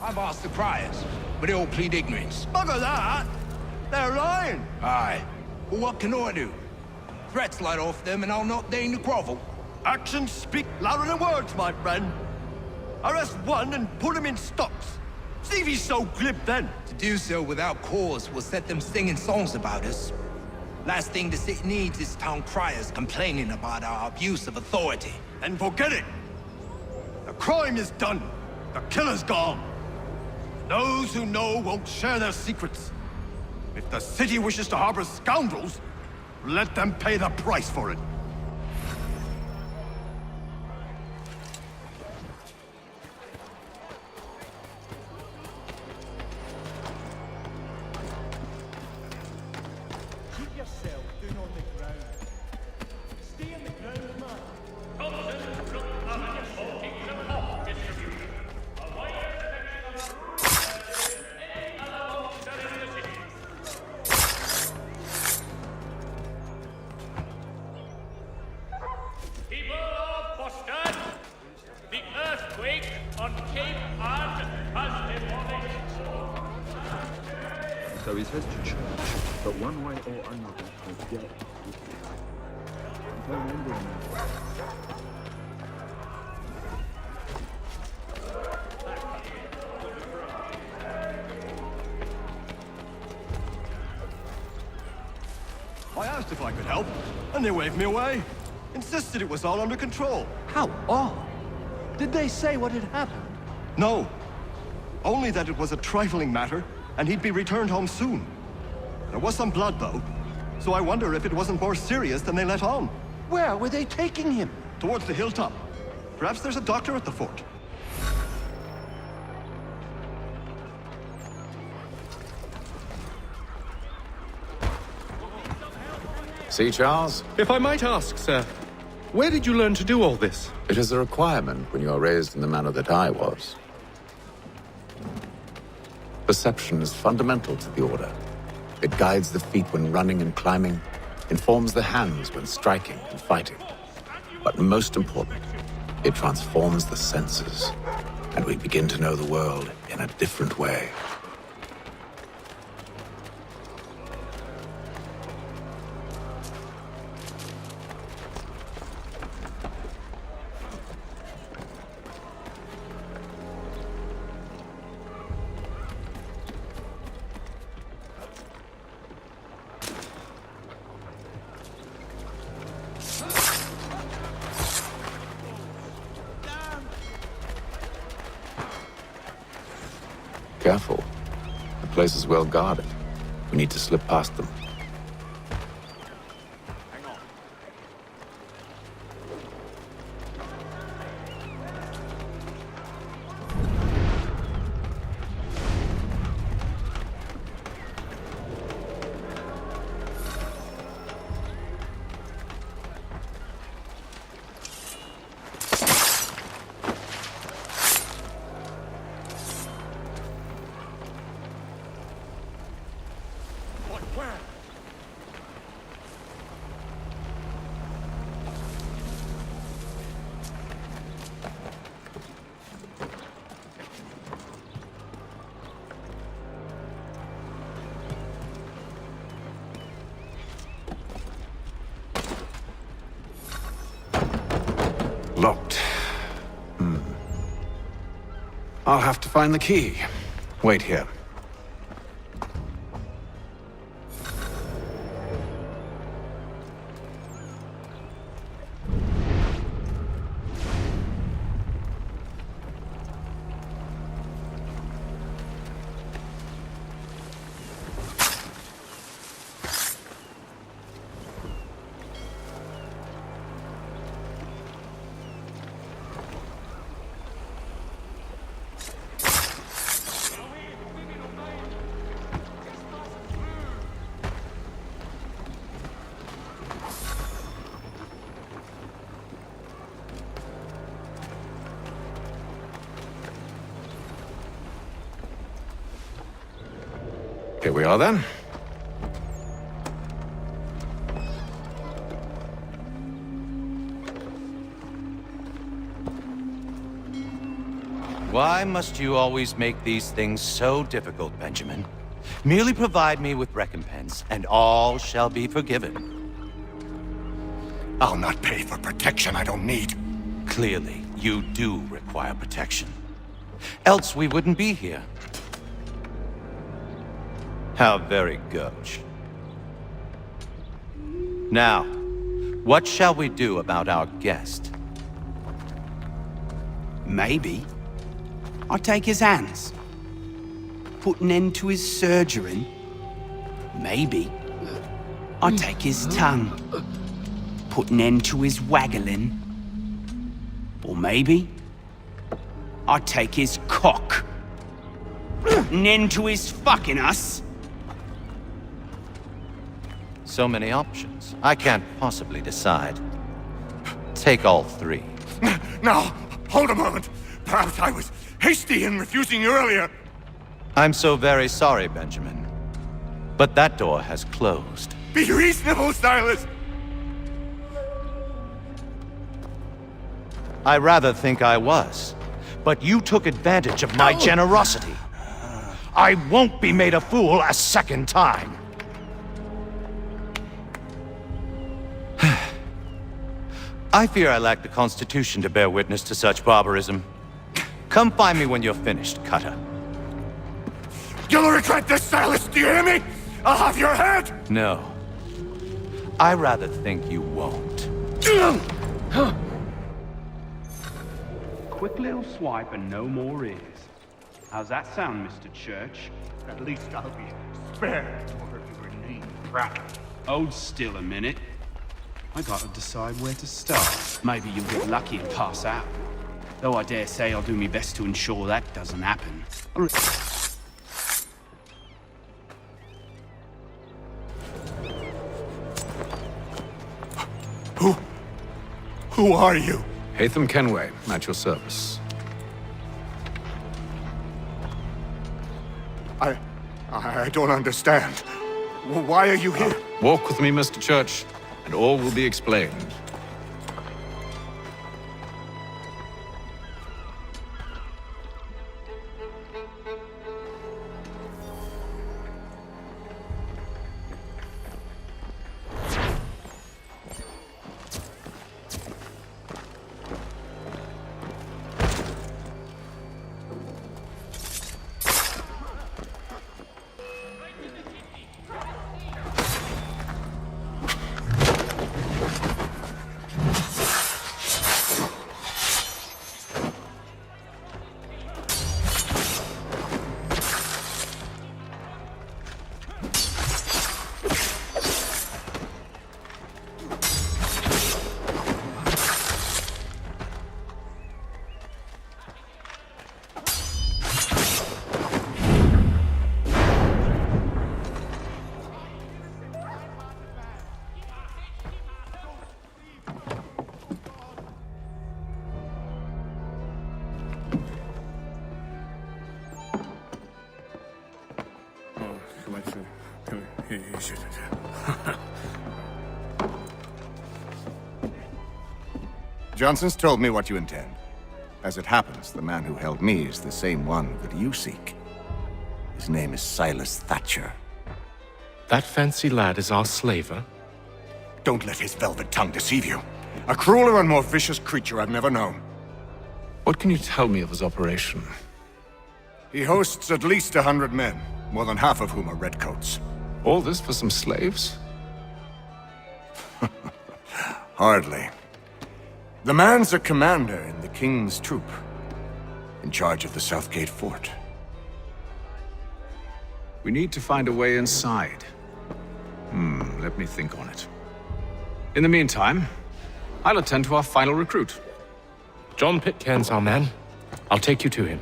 I've asked the criers, but they all plead ignorance.
Bugger that! They're lying!
Aye. Well, what can I do? Threats light off them and I'll not deign to grovel.
Actions speak louder than words, my friend. Arrest one and put him in stocks. See if he's so glib then.
To do so without cause will set them singing songs about us. Last thing the city needs is town criers complaining about our abuse of authority.
Then forget it. The crime is done. The killer's gone. Those who know won't share their secrets. If the city wishes to harbor scoundrels, let them pay the price for it.
Keep yourself down on the ground. Stay on the ground, man.
People of Boston, the earthquake on Cape Ann has demolished.
So he says to church, but one way or another, the debt is don't end in
I asked if I could help, and they waved me away. Insisted it was all under control.
How odd. Did they say what had happened?
No. Only that it was a trifling matter, and he'd be returned home soon. There was some blood, though, so I wonder if it wasn't more serious than they let on.
Where were they taking him?
Towards the hilltop. Perhaps there's a doctor at the fort.
See, Charles?
If I might ask, sir, where did you learn to do all this?
It is a requirement when you are raised in the manner that I was. Perception is fundamental to the Order. It guides the feet when running and climbing, informs the hands when striking and fighting. But most important, it transforms the senses, and we begin to know the world in a different way. Careful. The place is well guarded. We need to slip past them. Locked. I'll have to find the key. Wait here. Here we are then.
Why must you always make these things so difficult, Benjamin? Merely provide me with recompense, and all shall be forgiven.
I'll not pay for protection I don't need.
Clearly, you do require protection. Else we wouldn't be here. How very gauche. Now, what shall we do about our guest?
Maybe I take his hands, put an end to his surgery. Maybe I take his tongue, put an end to his waggling. Or maybe I take his cock, an end to his fucking us.
So many options. I can't possibly decide. Take all three.
Now, hold a moment. Perhaps I was hasty in refusing you earlier.
I'm so very sorry, Benjamin. But that door has closed.
Be reasonable, Silas!
I rather think I was. But you took advantage of my generosity. I won't be made a fool a second time. I fear I lack the constitution to bear witness to such barbarism. Come find me when you're finished, Cutter.
You'll regret this, Silas, do you hear me? I'll have your head!
No. I rather think you won't.
Quick little swipe and no more is. How's that sound, Mr. Church?
At least I'll be spared for her to remain proud.
Hold still a minute. I gotta decide where to start. Maybe you'll get lucky and pass out. Though I dare say I'll do my best to ensure that doesn't happen.
Who are you?
Haytham Kenway, at your service.
I don't understand. Why are you here?
Walk with me, Mr. Church, and all will be explained.
Johnson's told me what you intend. As it happens, the man who held me is the same one that you seek. His name is Silas Thatcher.
That fancy lad is our slaver?
Don't let his velvet tongue deceive you. A crueler and more vicious creature I've never known.
What can you tell me of his operation?
He hosts at least 100 men, more than half of whom are redcoats.
All this for some slaves?
Hardly. The man's a commander in the King's troop, in charge of the Southgate Fort.
We need to find a way inside. Let me think on it. In the meantime, I'll attend to our final recruit.
John Pitcairn's our man. I'll take you to him.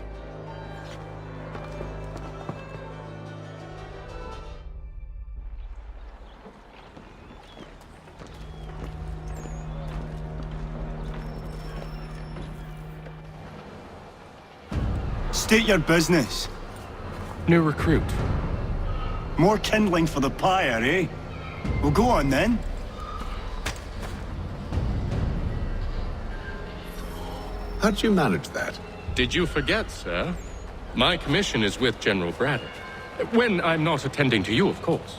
State your business.
New recruit.
More kindling for the pyre, eh? Well, go on then.
How'd you manage that?
Did you forget, sir? My commission is with General Braddock. When I'm not attending to you, of course.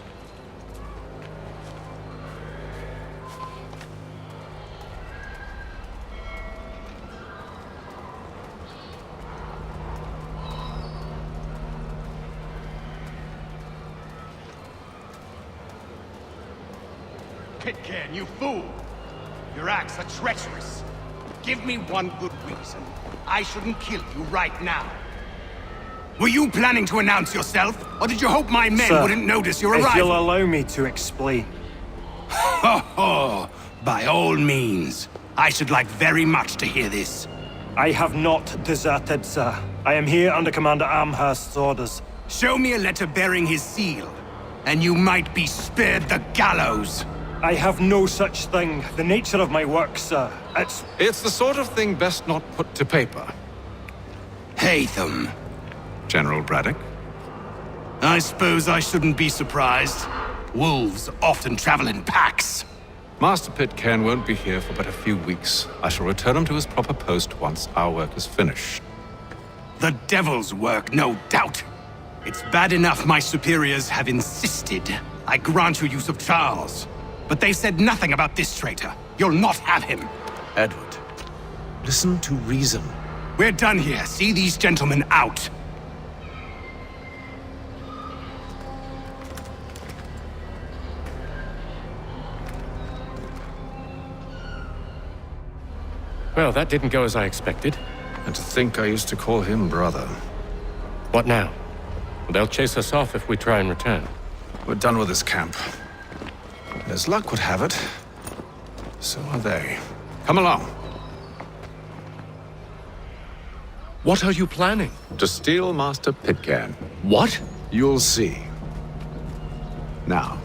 Pitcairn, you fool! Your acts are treacherous. Give me one good reason I shouldn't kill you right now. Were you planning to announce yourself, or did you hope my men
Sir,
wouldn't notice your
if
arrival?
you'll allow me to explain.
Ho ho! By all means. I should like very much to hear this.
I have not deserted, sir. I am here under Commander Amherst's orders.
Show me a letter bearing his seal, and you might be spared the gallows.
I have no such thing. The nature of my work, sir,
It's the sort of thing best not put to paper.
Haytham.
General Braddock?
I suppose I shouldn't be surprised. Wolves often travel in packs.
Master Pitcairn won't be here for but a few weeks. I shall return him to his proper post once our work is finished.
The devil's work, no doubt. It's bad enough my superiors have insisted I grant you use of Charles. But they said nothing about this traitor. You'll not have him.
Edward, listen to reason.
We're done here. See these gentlemen out.
Well, that didn't go as I expected.
And to think I used to call him brother.
What now? They'll chase us off if we try and return.
We're done with this camp. And as luck would have it, so are they. Come along.
What are you planning?
To steal Master Pitcairn.
What?
You'll see. Now,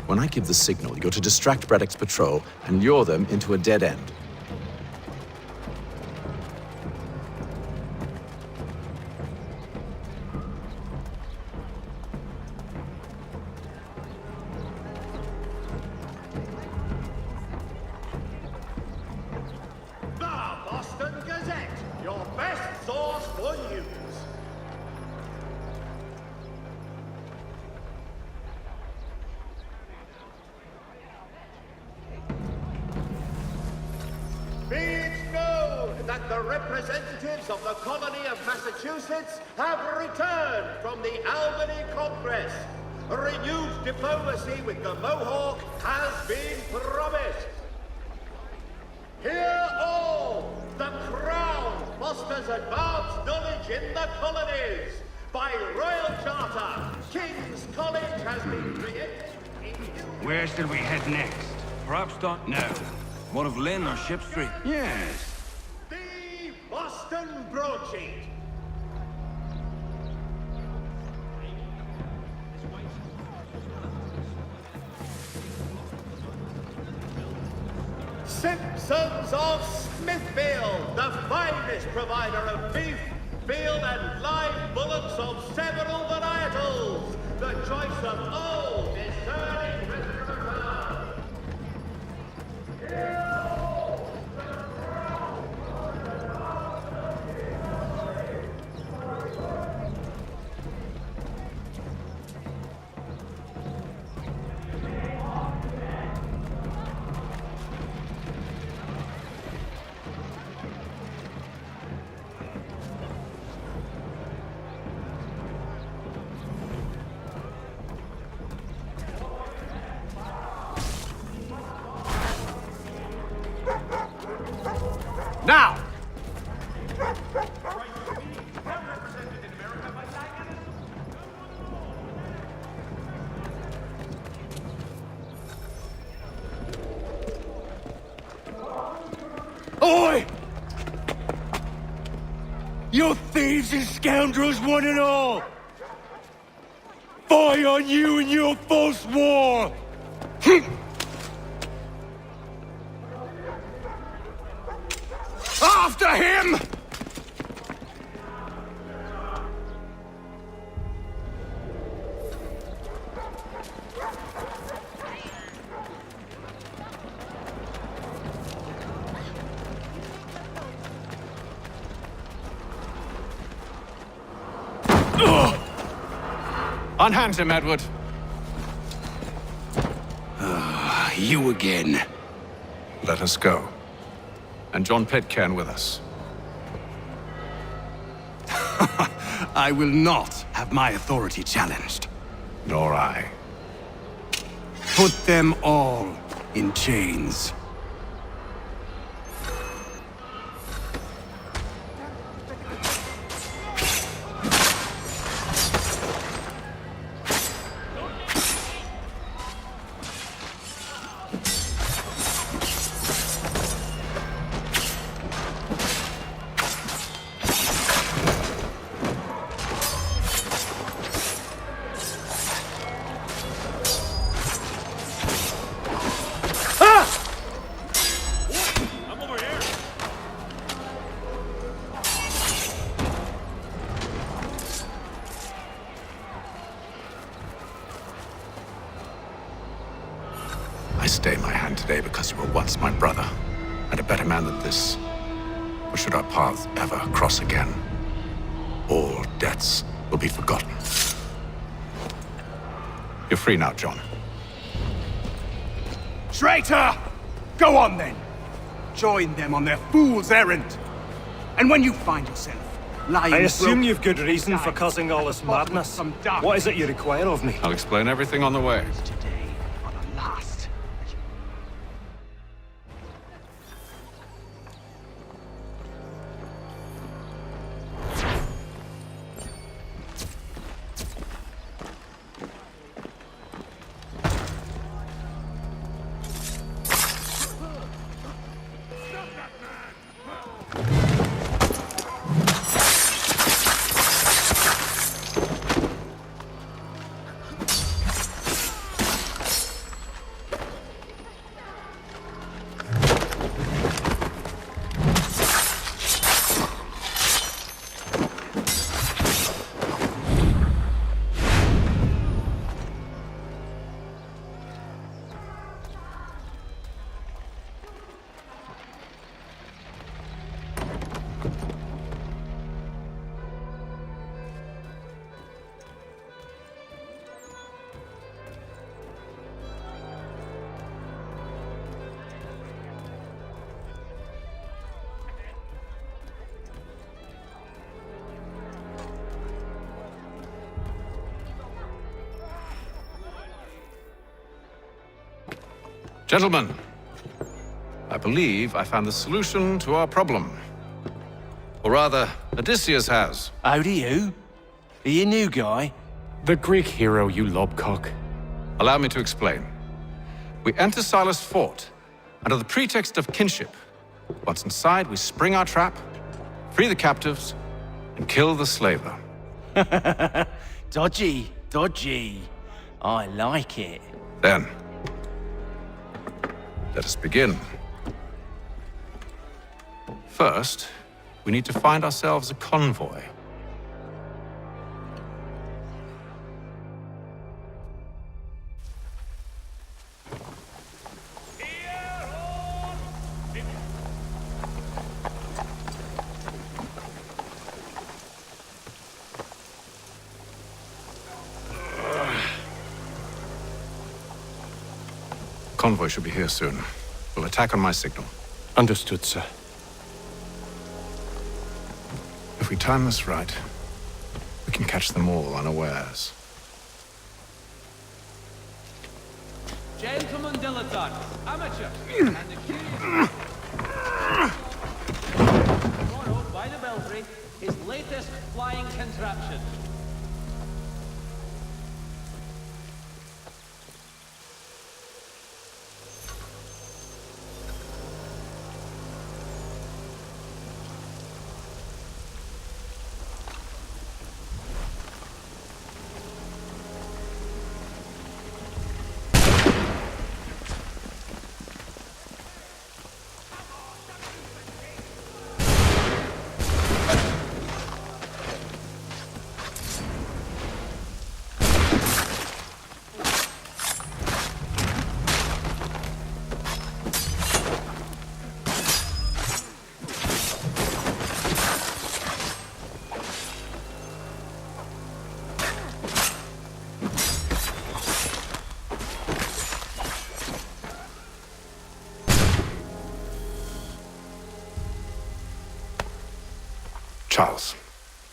when I give the signal, you're to distract Braddock's patrol and lure them into a dead end.
That the representatives of the colony of Massachusetts have returned from the Albany Congress. A renewed diplomacy with the Mohawk has been promised. Hear all! The Crown fosters advanced knowledge in the colonies. By royal charter, King's College has been created in...
Where should we head next? Perhaps don't know. One of Lynn or Ship Street?
Yes. Boston Broadsheet. Simpsons of Smithfield, the finest provider of beef, veal, and live bullocks of several varietals. The choice of all discerning restaurateurs.
Now!
Oi! You thieves and scoundrels, one and all! Fie on you and your false war!
After him!
Unhand him, Edward.
You again.
Let us go. And John Pitcairn with us.
I will not have my authority challenged.
Nor I.
Put them all in chains.
I stay my hand today because you were once my brother, and a better man than this. Or should our paths ever cross again, all debts will be forgotten. You're free now, John.
Traitor! Go on then! Join them on their fool's errand! And when you find yourself lying...
I assume you've good reason for causing all this madness. What is it you require of me?
I'll explain everything on the way. Gentlemen, I believe I found the solution to our problem. Or rather, Odysseus has.
How do you? Are you a new guy?
The Greek hero, you lobcock.
Allow me to explain. We enter Silas' fort under the pretext of kinship. Once inside, we spring our trap, free the captives, and kill the slaver.
Dodgy, dodgy. I like it.
Then, let us begin. First, we need to find ourselves a convoy. Convoy should be here soon. We'll attack on my signal.
Understood, sir.
If we time this right, we can catch them all unawares.
Gentlemen dilettantes, amateurs, and the curious... Tomorrow, by the Belfry, his latest flying contraption.
Charles,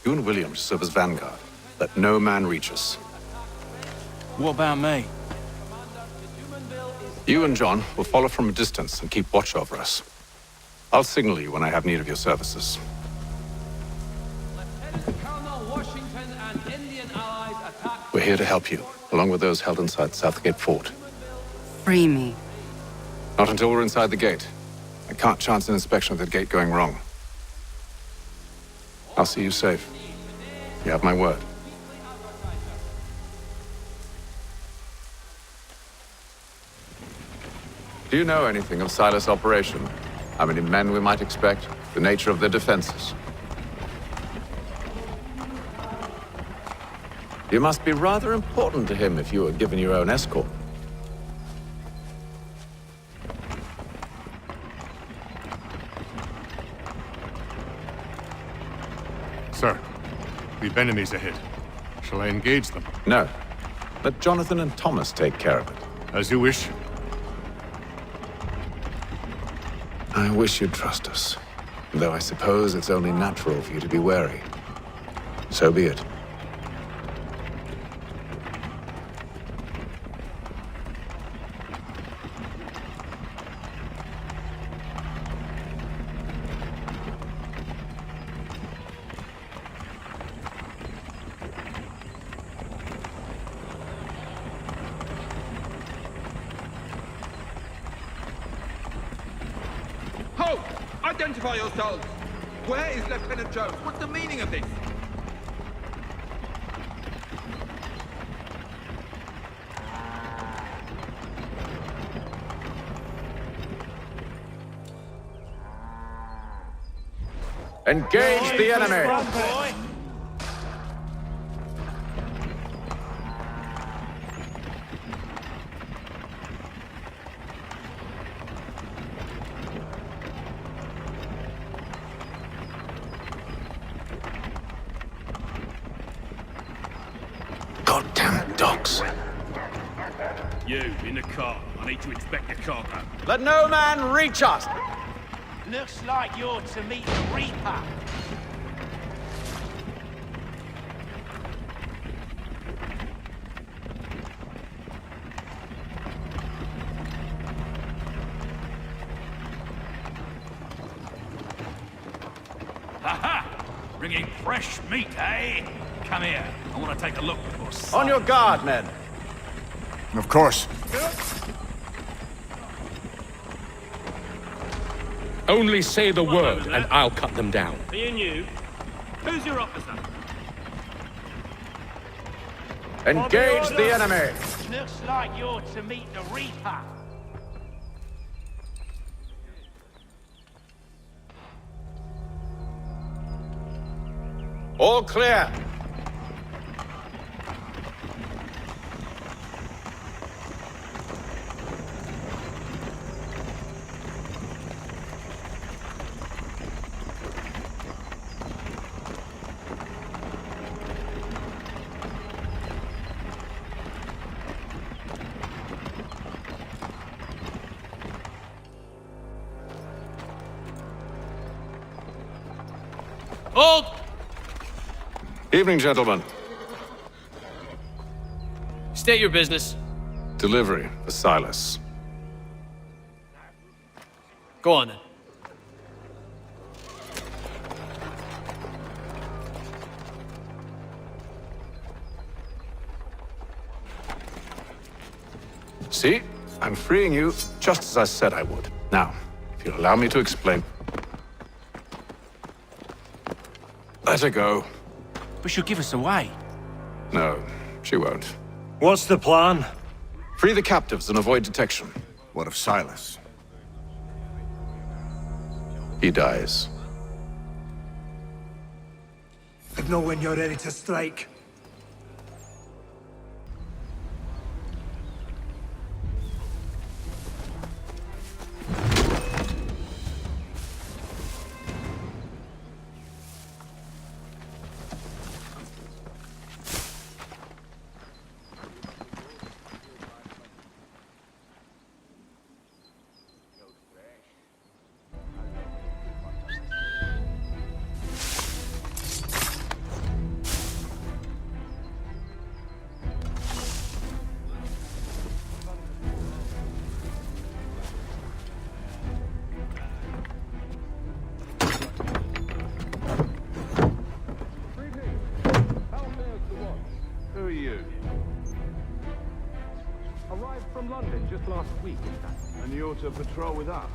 you and William serve as vanguard. Let no man reach us.
What about me?
You and John will follow from a distance and keep watch over us. I'll signal you when I have need of your services.
Colonel Washington and Indian allies attack.
We're here to help you, along with those held inside Southgate Fort.
Free me.
Not until we're inside the gate. I can't chance an inspection of the gate going wrong. I'll see you safe. You have my word. Do you know anything of Silas' operation? How many men we might expect? The nature of their defenses? You must be rather important to him if you were given your own escort.
Sir, we've enemies ahead. Shall I engage them?
No. Let Jonathan and Thomas take care of it.
As you wish.
I wish you'd trust us. Though I suppose it's only natural for you to be wary. So be it.
Halt! Identify yourselves! Where is Lieutenant Jones? What's the meaning of this?
Engage the enemy! Goddamn dogs.
You, in the car. I need to inspect the cargo.
Let no man reach us!
Looks like you're to meet the Reaper.
Ha-ha! Bringing fresh meat, eh? Come here. I want to take a look before...
On your guard, men!
Of course.
Only say the word, and I'll cut them down.
Me and you? Who's your officer?
Engage the enemy!
Looks like you're to meet the Reaper.
All clear!
Hold!
Evening, gentlemen.
State your business.
Delivery for Silas.
Go on then.
See? I'm freeing you just as I said I would. Now, if you'll allow me to explain. Let her go.
But she'll give us away.
No, she won't.
What's the plan?
Free the captives and avoid detection.
What of Silas?
He dies.
I know when you're ready to strike.
just last week, in fact. And you're to patrol with us.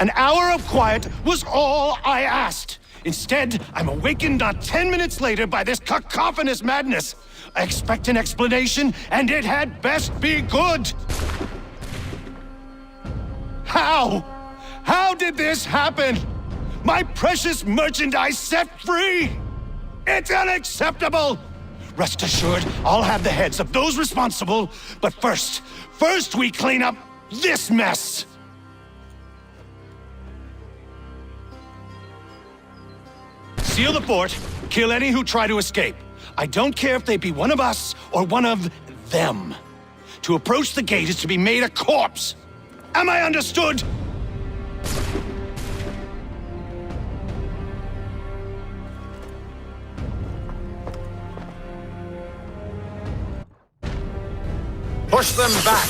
An hour of quiet was all I asked. Instead, I'm awakened not 10 minutes later by this cacophonous madness. I expect an explanation, and it had best be good. How? How did this happen? My precious merchandise set free! It's unacceptable! Rest assured, I'll have the heads of those responsible, but first we clean up this mess! Seal the fort, kill any who try to escape. I don't care if they be one of us or one of them. To approach the gate is to be made a corpse. Am I understood?
Push them back!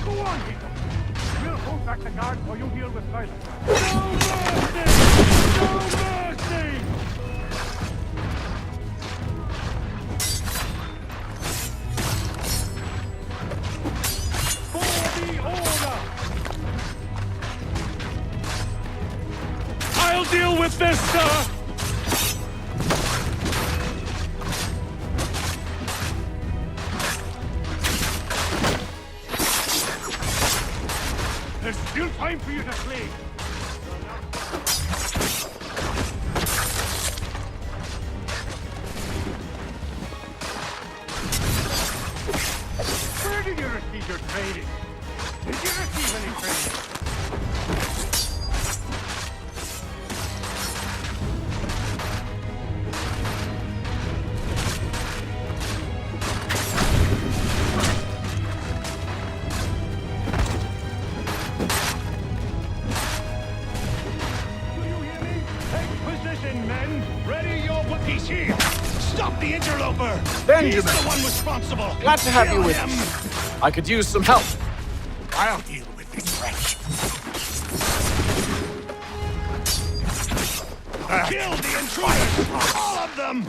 Go on, Haytham. We'll hold back the guard while you deal with Cyclone. No mercy! For the order! I'll deal with this, sir! There's still time for you to flee! Where did you receive your training? Did you receive any training?
He's the one responsible!
Glad to have you
Kill
with
him.
me. I could use some help.
I'll deal with this wretch.
Kill the intruders! All of them!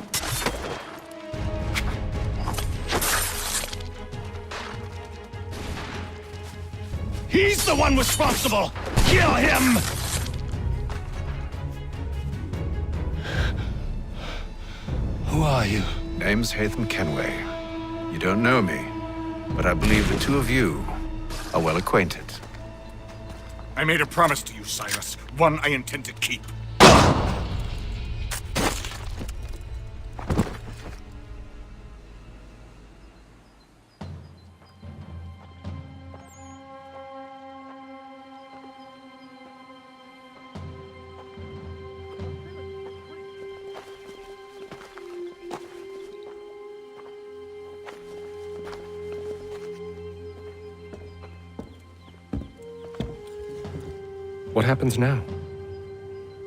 He's the one responsible! Kill him!
Who are you? Name's Haytham Kenway. You don't know me, but I believe the two of you are well acquainted.
I made a promise to you, Silas. One I intend to keep.
What happens now?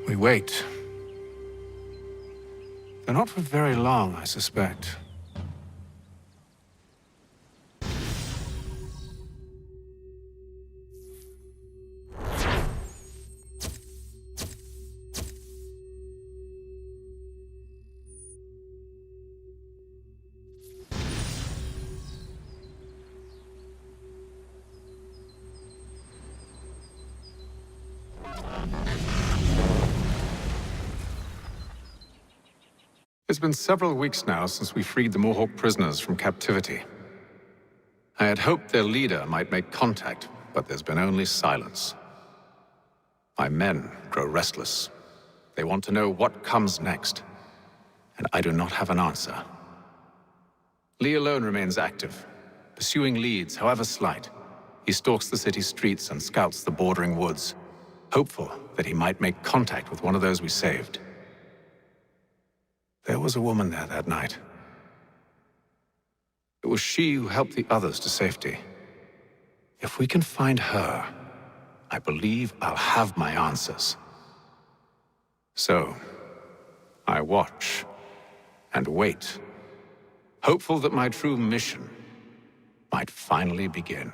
We wait. They're not for very long, I suspect. It's been several weeks now since we freed the Mohawk prisoners from captivity. I had hoped their leader might make contact, but there's been only silence. My men grow restless. They want to know what comes next, and I do not have an answer. Lee alone remains active, pursuing leads, however slight. He stalks the city streets and scouts the bordering woods, hopeful that he might make contact with one of those we saved. There was a woman there that night. It was she who helped the others to safety. If we can find her, I believe I'll have my answers. So, I watch and wait, hopeful that my true mission might finally begin.